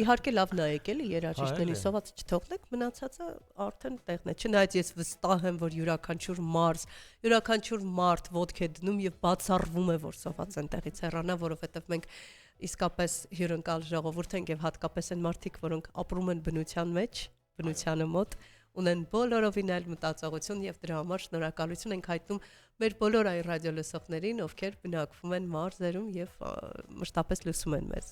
[SPEAKER 2] իհարկե լավ նայեք էլի երաժիշտների սոված չթողնեք, մնացածը արդեն տեղն է։ Չնայած ես վստահ եմ, որ յուրաքանչյուր մարզ, յուրաքանչյուր մարդ ոդք է դնում եւ բացառվում է, որ սոված են տեղից հեռանա, որովհետեւ մենք իսկապես հյուրընկալ ժողովուրդ ենք եւ հատկապես այն մարդիկ, որոնք ապրում են բնության մեջ, բնությանը մոտ, ունեն բոլորովին այլ մտածողություն եւ դրա համար շնորհակալություն ենք հայտնում մեր բոլոր այն ռադիոլսողներին, ովքեր բնակվում են մարզերում եւ մշտապես լսում են մեզ։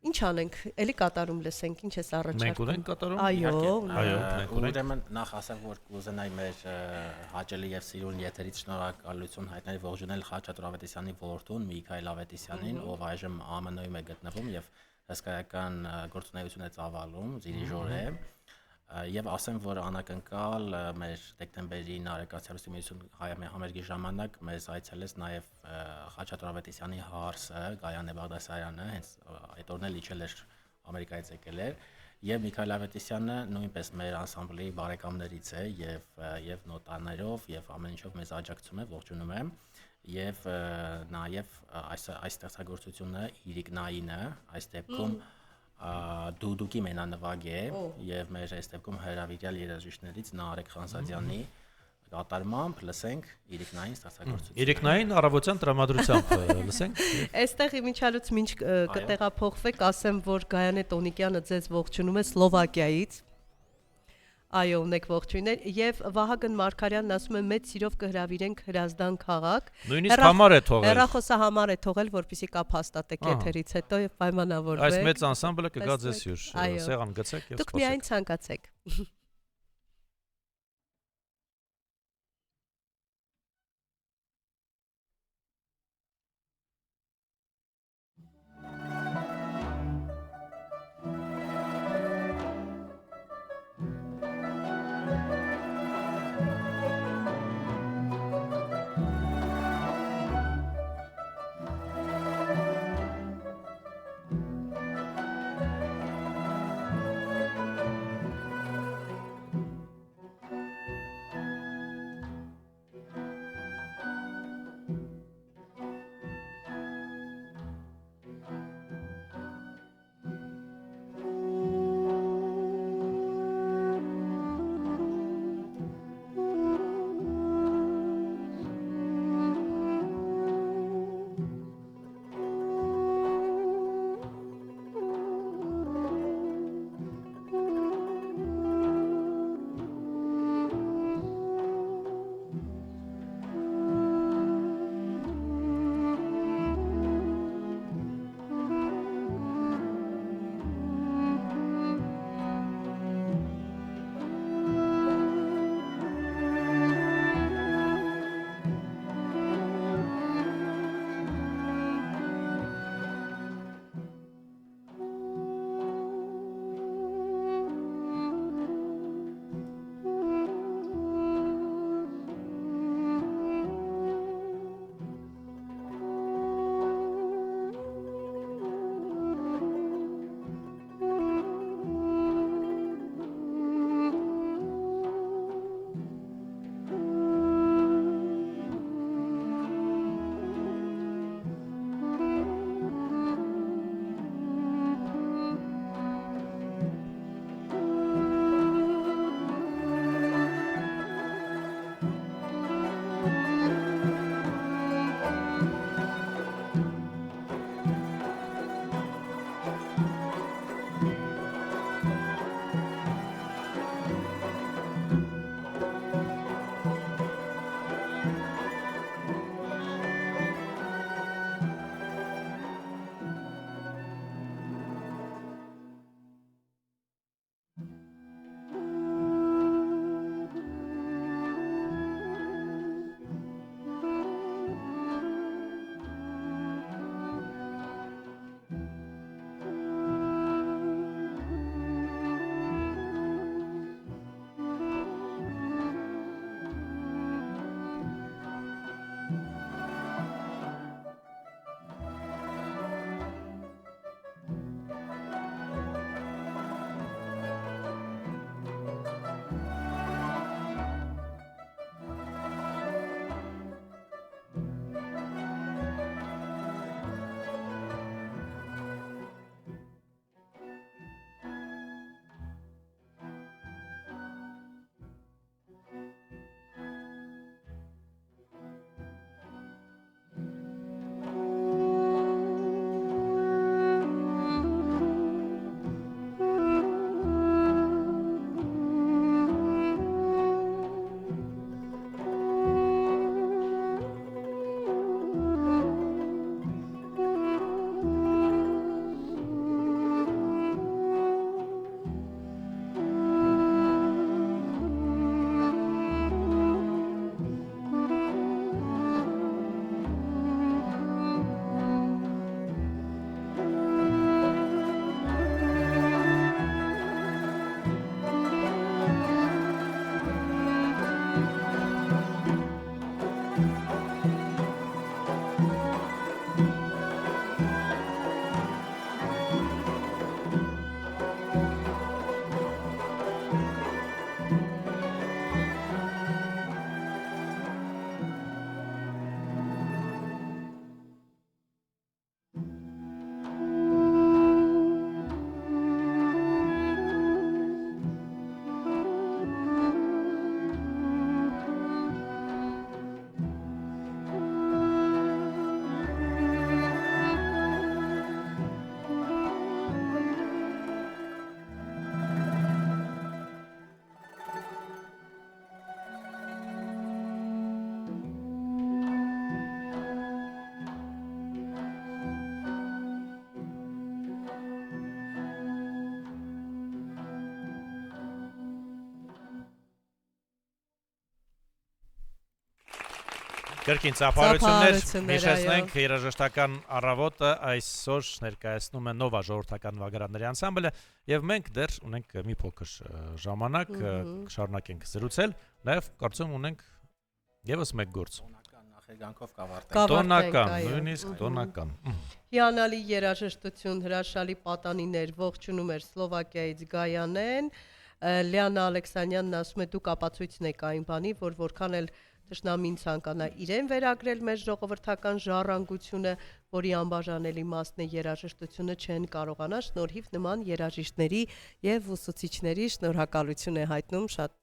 [SPEAKER 2] Ինչ անենք, էլի կատարում լսենք, ինչ էս առաջարկում։
[SPEAKER 1] Մենք ունենք կատարում։
[SPEAKER 2] Այո,
[SPEAKER 1] մենք ունենք։
[SPEAKER 3] Ուրեմն նախ ասեմ, որ կուզենայի մեր հաճելի եւ սիրուն եթերից շնորհակալություն հայտնել ողջունել Խաչատուր Ավետիսյանի որդուն Միքայել Ավետիսյանին, ով այժմ ԱՄՆ-ում է գտնվում եւ հսկայական գործունեություն է ծավալում, Զիրիժոր է։ Եվ ասեմ, որ անակնկալ մեր դեկտեմբերի Նարեկացիալուսի միություն համերգի ժամանակ մեզ այցելեց նաև Խաչատուր Ավետիսյանի հարսը Գայանե Բաղդասարյանը, հենց այդ օրն էլ իջել էր Ամերիկայից եկել էր, եւ Միքայել Ավետիսյանը նույնպես մեր անսամբլի բարեկամներից է եւ նոտաներով եւ ամեն ինչով մեզ աջակցում է, ողջունում եմ եւ նաեւ այս ստեղծագործությունը Իրիկնայինը այս դեպքում դուդուկի մենանվագ է եւ մեր այս դեպքում հրավիրյալ երաժիշտներից Նարեկ Խանզադյանի կատարմամբ լսենք Իրիկնային ստեղծագործություն։
[SPEAKER 1] Իրիկնային առավոտյան տրամադրությամբ լսենք։
[SPEAKER 2] Այստեղ իմիջալուց ինչ կտեղափոխվեք, ասեմ, որ Գայանե Տոնիկյանը ձեզ ողջունում է Սլովակիայից։ Այո, ունեք ողջույններ եւ Վահագն Մարգարյանն ասում է մեծ սիրով կհրավիրենք Հրազդան քաղաք։
[SPEAKER 1] Նույնիսկ համար է թողել։
[SPEAKER 2] Հեռախոսը համար է թողել, որպեսզի կապ հաստատեք եթերից հետո եւ պայմանավորվեք։
[SPEAKER 1] Այս մեծ անսամբլը կգա ձեզ հյուր, սեղան գցեք եւ
[SPEAKER 2] Դուք միայն ցանկացեք։
[SPEAKER 1] Կրկին ծափարություններ
[SPEAKER 2] Ծափահարություններ,
[SPEAKER 1] հիշեցնենք երաժշտական առավոտը այսօր ներկայացնում է Նովա ժողովրդական նվագարանների անսամբլը եւ մենք դեռ ունենք մի փոքր ժամանակ կշարունակենք զրուցել նաեւ կարծում ունենք եւս մեկ գործ
[SPEAKER 3] նախերգանքով կավարտենք
[SPEAKER 1] տոնական նույնիսկ տոնական
[SPEAKER 2] հիանալի երաժշտություն հրաշալի պատանիներ ողջունում էր Սլովակիայից Գայանեն Լիանա Ալեքսանյանն ասում է դուք ապացույցն եք այն բանի որ որքան էլ Տշնամին ցանկանա իրեն վերագրել մեր ժողովրդական ժառանգությունը, որի անբաժանելի մասն է երաժշտությունը չեն կարողանա շնորհիվ նման երաժիշտների եւ ուսուցիչների շնորհակալություն է հայտնում շատ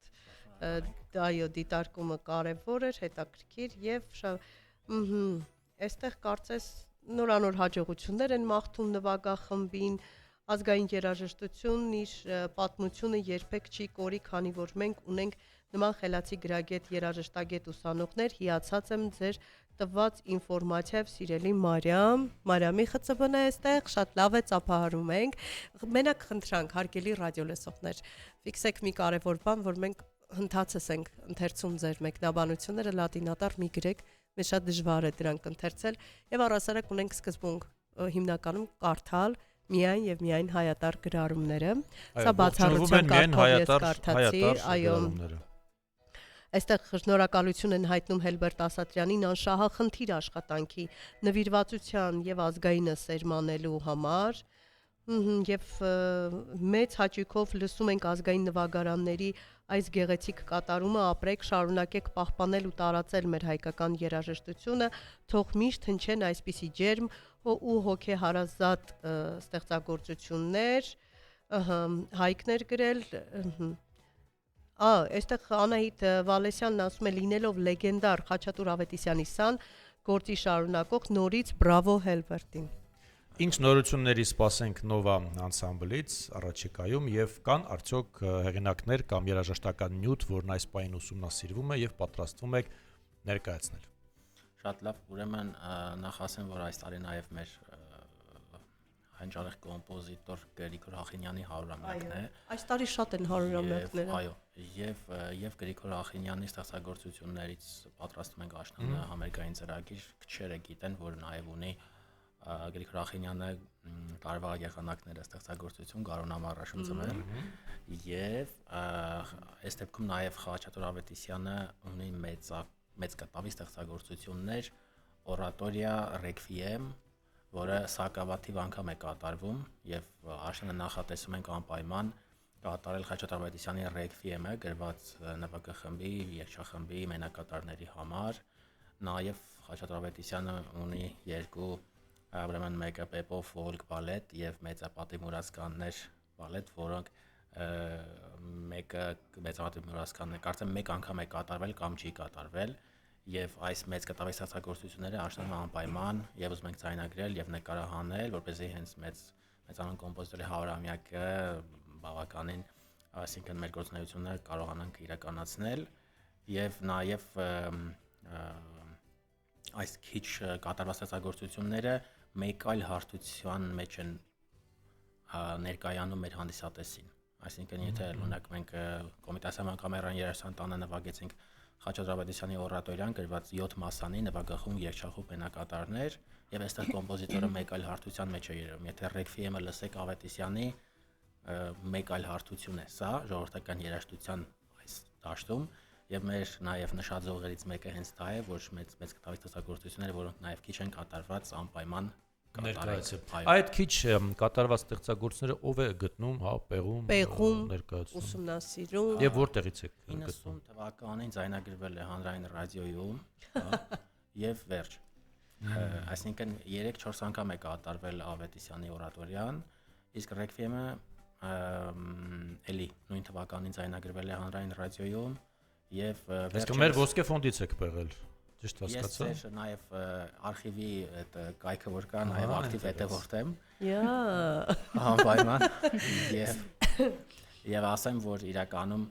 [SPEAKER 2] այո դիտարկումը կարեւոր էր, հետաքրքիր եւ այստեղ կարծես նորանոր հաջողություններ են մաղթում նվագախմբին ազգային երաժշտությունն իր պատմությունը երբեք չի կորի, քանի որ մենք ունենք նման խելացի գրագետ երաժշտագետ ուսանողներ, հիացած եմ ձեր տված ինֆորմացիայով, սիրելի Մարիամի ԽՑԲ-ն է այստեղ, շատ լավ է ծափահարում ենք։ Մենակ խնդրանք, հարգելի ռադիոլսողներ, ֆիքսեք մի կարևոր բան, որ մենք հնդածս ենք ընթերցում ձեր մեկնաբանությունները լատինատար մի գրեք, մեզ շատ դժվար է դրանք ընթերցել եւ առասարակ ունենք սկզբունք հիմնականում կարդալ միայն եւ միայն հայատար գրառումները։ Սա բացառությամբ կարգով ես կարդացի, այո։ Այստեղ շնորհակալություն են հայտնում Հելբերտ Ասատրյանին անշահախնդիր աշխատանքի նվիրվածության եւ ազգայինը սերմանելու համար եւ մեծ հաճույքով լսում ենք ազգային նվագարանների այս գեղեցիկ կատարումը ապրեք շարունակեք պահպանել ու տարածել մեր հայկական երաժշտությունը թող միշտ հնչեն այսպիսի ջերմ ու հոգեհարազատ ստեղծագործություններ հայկներ գրել այստեղ Անահիտ Վալեսյանն ասում է լինելով լեգենդար Խաչատուր Ավետիսյանի սան գործի շարունակող նորից բրավո Հելբերտին
[SPEAKER 1] Ինչ նորությունների սպասենք Նովա անսամբլից առաջիկայում եւ կան արդյոք հեղինակներ կամ երաժշտական նյութ, որն այս պահին ուսումնասիրվում է եւ պատրաստվում եք ներկայացնել։
[SPEAKER 3] Շատ լավ, ուրեմն նախ ասեմ, որ այս տարի նաեւ մեր հանճարեղ կոմպոզիտոր Գրիգոր Ախինյանի 100-ամյակն է։
[SPEAKER 2] Այս տարի շատ են 100-ամյակները։
[SPEAKER 3] Այո, եւ Գրիգոր Ախինյանի ստեղծագործություններից պատրաստում ենք աշնանը համերգային ծրագիր, քչերը գիտեն, որ նաեւ ունի Գրիգոր Ախինյանը տարվա եղանակները ստեղծագործություն Գարուն ամառաշուն ծմեր եւ այս դեպքում նաեւ Խաչատուր Ավետիսյանը ունի մեծ կտավի ստեղծագործություններ օրատորիա ռեկվիեմ, որը սակավաթիվ անգամ է կատարվում եւ աշնանը նախատեսում ենք անպայման կատարել Խաչատուր Ավետիսյանի ռեկվիեմը գրված նվագախմբի, երգչախմբի մենակատարների համար, նաեւ Խաչատուր Ավետիսյանը ունի երկու ուրեմն մեկը Պեպով ֆոլկ բալետ եւ մեծապատի մուրացկաններ բալետ, որոնք մեկը մեծապատի մուրացկաններ կարծեմ մեկ անգամ է կատարվել կամ չի կատարվել եւ այս մեծ կտավի ստեղծագործությունները աշնանը անպայման եւ ուզում ենք ցայնագրել եւ նկարահանել, որպեսզի հենց մեծանուն կոմպոզիտորի 100-ամյակը բավականին, այսինքն մեր գործունեությունները կարողանանք իրականացնել եւ նաեւ այս քիչ կատարված ստեղծագործությունները մեկ այլ հարթության մեջ են ներկայանում մեր հանդիսատեսին։ Այսինքն եթե օրինակ մենք Կոմիտասիական կամերային երաժշտության տանը նվագեցինք Խաչատուր Ավետիսյանի օրատորիան գրված 7 մասանի նվագախումբ, երգչախումբ մենակատարներ եւ այստեղ կոմպոզիտորը մեկ այլ հարթության մեջ է երևում։ Եթե ռեկվիեմը լսեք Ավետիսյանի մեկ այլ հարթություն է սա ժողովրդական երաժշտության այս դաշտում եւ մեր նաեւ նշած զողերից մեկը հենց դա է, որ մեծ կտավի ստեղծագործությունները, որոնք նաեւ քիչ են կատարված անպայման
[SPEAKER 1] ներկայացում։ Այդ քիչ կատարված ստեղծագործությունները ով է գտնում, հա, պեղում, ներկայացնում,
[SPEAKER 2] ուսումնասիրում։
[SPEAKER 1] Եվ որտեղից է գտնում։
[SPEAKER 3] 90 թվականին ձայնագրվել է հանրային ռադիոյում, եւ վերջ։ Այսինքն 3-4 անգամ է կատարվել Ավետիսյանի օրատորիան, իսկ ռեկվիեմը էլի նույն թվականին ձայնագրվել է հանրային ռադիոյում եւ
[SPEAKER 1] Իսկ մեր ոսկե ֆոնդից եք պեղել։ Ճիշտ հասկացա։
[SPEAKER 3] Ես նաև արխիվի այդ կայքը որ կա, նաև ակտիվ հետևորդ եմ։ Անպայման։ Եվ ասեմ, որ իրականում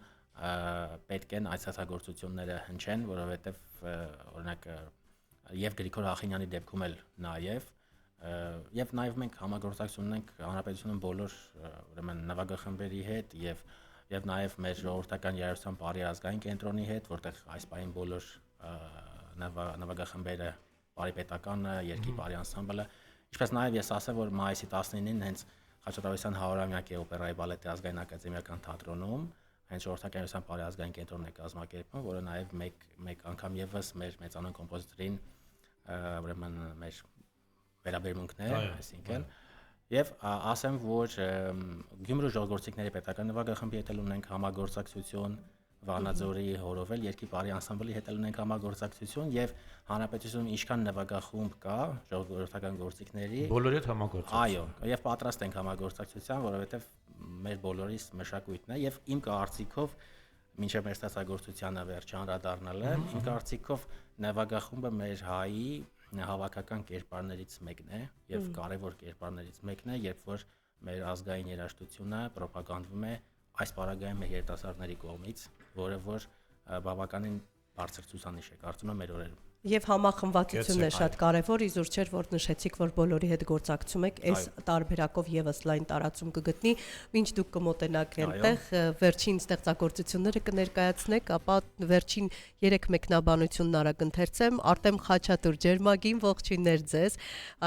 [SPEAKER 3] պետք են այս ստեղծագործությունները հնչեն, որովհետև օրինակ եւ Գրիգոր Ախինյանի դեպքում էլ եւ նաև մենք համագործակցություն ունենք հանրապետությունում բոլոր ուրեմն նվագախմբերի հետ եւ նաև մեր ժողովրդական երաժշտության բարի ազգային կենտրոնի հետ, որտեղ այս պահին բոլոր նվագախմբերը, Բարի պետականը, Երկի Բարի անսամբլը, ինչպես նաև ես ասեմ, որ մայիսի 19-ին հենց Խաչատուրովյան 100-ամյակի օպերայի բալետի ազգային ակադեմիական թատրոնում հենց ժողովրդական բարի ազգային կենտրոնն է կազմակերպում, որը նաև մեկ անգամ եւս մեր մեծանուն կոմպոզիտորին ուրեմն մեր վերաբերմունքն է, այսինքն եւ ասեմ, որ Գյումրու ժողովրդիկների պետական նվագախմբի հետ ունենք համագործակցություն, Վանաձորի հորովել Երկի Բարի անսամբլի հետ ունենք համագործակցություն եւ հանրապետությունում ինչքան նվագախումբ կա ժողովրդական գործիքների
[SPEAKER 1] բոլորի հետ համագործակցություն։
[SPEAKER 3] Այո, եւ պատրաստ ենք համագործակցության, որովհետեւ մեր բոլորիս մշակույթն է եւ իմ կարծիքով մինչեւ մեր ստեղծագործությանը վերջ անդրադառնալը, իմ կարծիքով նվագախումբը մեր հայի հավաքական կերպարներից մեկն է եւ կարեւոր կերպարներից մեկն է, երբ որ մեր ազգային երաժշտությունը ռոպագանդվում է այս պարագայում մեր երիտասարդների կողմից, որը որ բավականին բարձր ցուցանիշ է կարծում եմ մեր օրերում։
[SPEAKER 2] Եվ համախմբվածությունն է շատ կարևոր, իզուր չէր, որ նշեցիք, որ բոլորի հետ գործակցում եք, այս տարբերակով եւս լայն տարածում կգտնի, ինչ դուք կմոտենաք այնտեղ, վերջին ստեղծագործությունները կներկայացնեք, ապա վերջին 3 մեկնաբանությունն արագ ընթերցեմ, Արտեմ Խաչատուր Ջերմագին, ողջույններ ձեզ,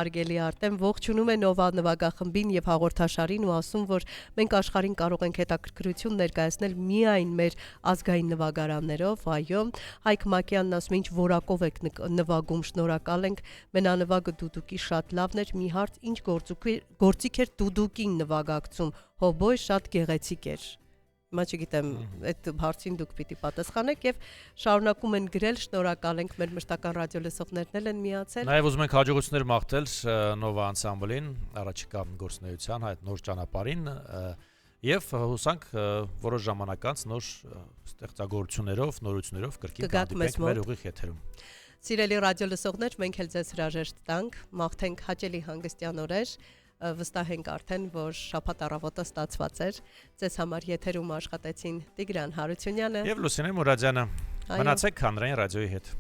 [SPEAKER 2] Արգելի Արտեմ, ողջունում է Նովա նվագախմբին եւ հաղորդաշարին ու ասում, որ մենք աշխարհին կարող ենք հետաքրքրություն ներկայացնել միայն մեր ազգային նվագարաններով, այո, Հայկ Մակյանն ասում է, ինչ որակով եք նվագում, շնորհակալ ենք, մենանվագը դուդուկի շատ լավն էր, մի հարց, ինչ գործիք էր դուդուկին նվագակցում, հոբոյ շատ գեղեցիկ էր։ Հիմա չգիտեմ, այդ հարցին դուք պիտի պատասխանեք եւ շարունակում են գրել, շնորհակալ ենք, մեր մշտական ռադիո լսողներն էլ են միացել։
[SPEAKER 1] Նաև ուզում ենք հաջողություններ մաղթել Նովա անսամբլին, առաջիկա գործունեության այդ նոր ճանապարհին եւ հուսանք որոշ ժամանակ անց նոր ստեղծագործություններով, նորություններով կրկին կհանդիպենք մեր ուղիղ եթերում։
[SPEAKER 2] Սիրելի ռադիո լսողներ, մենք էլ ձեզ հրաժեշտ տանք, մաղթենք հաճելի հանգստյան օրեր, վստահ ենք արդեն, որ շաբաթ առավոտը ստացված էր։ Ձեզ համար եթերում աշխատեցին Տիգրան Հարությունյանը
[SPEAKER 1] եւ Լուսինե Մուրադյանը։ Մնացեք հանրային ռադիոյի հետ։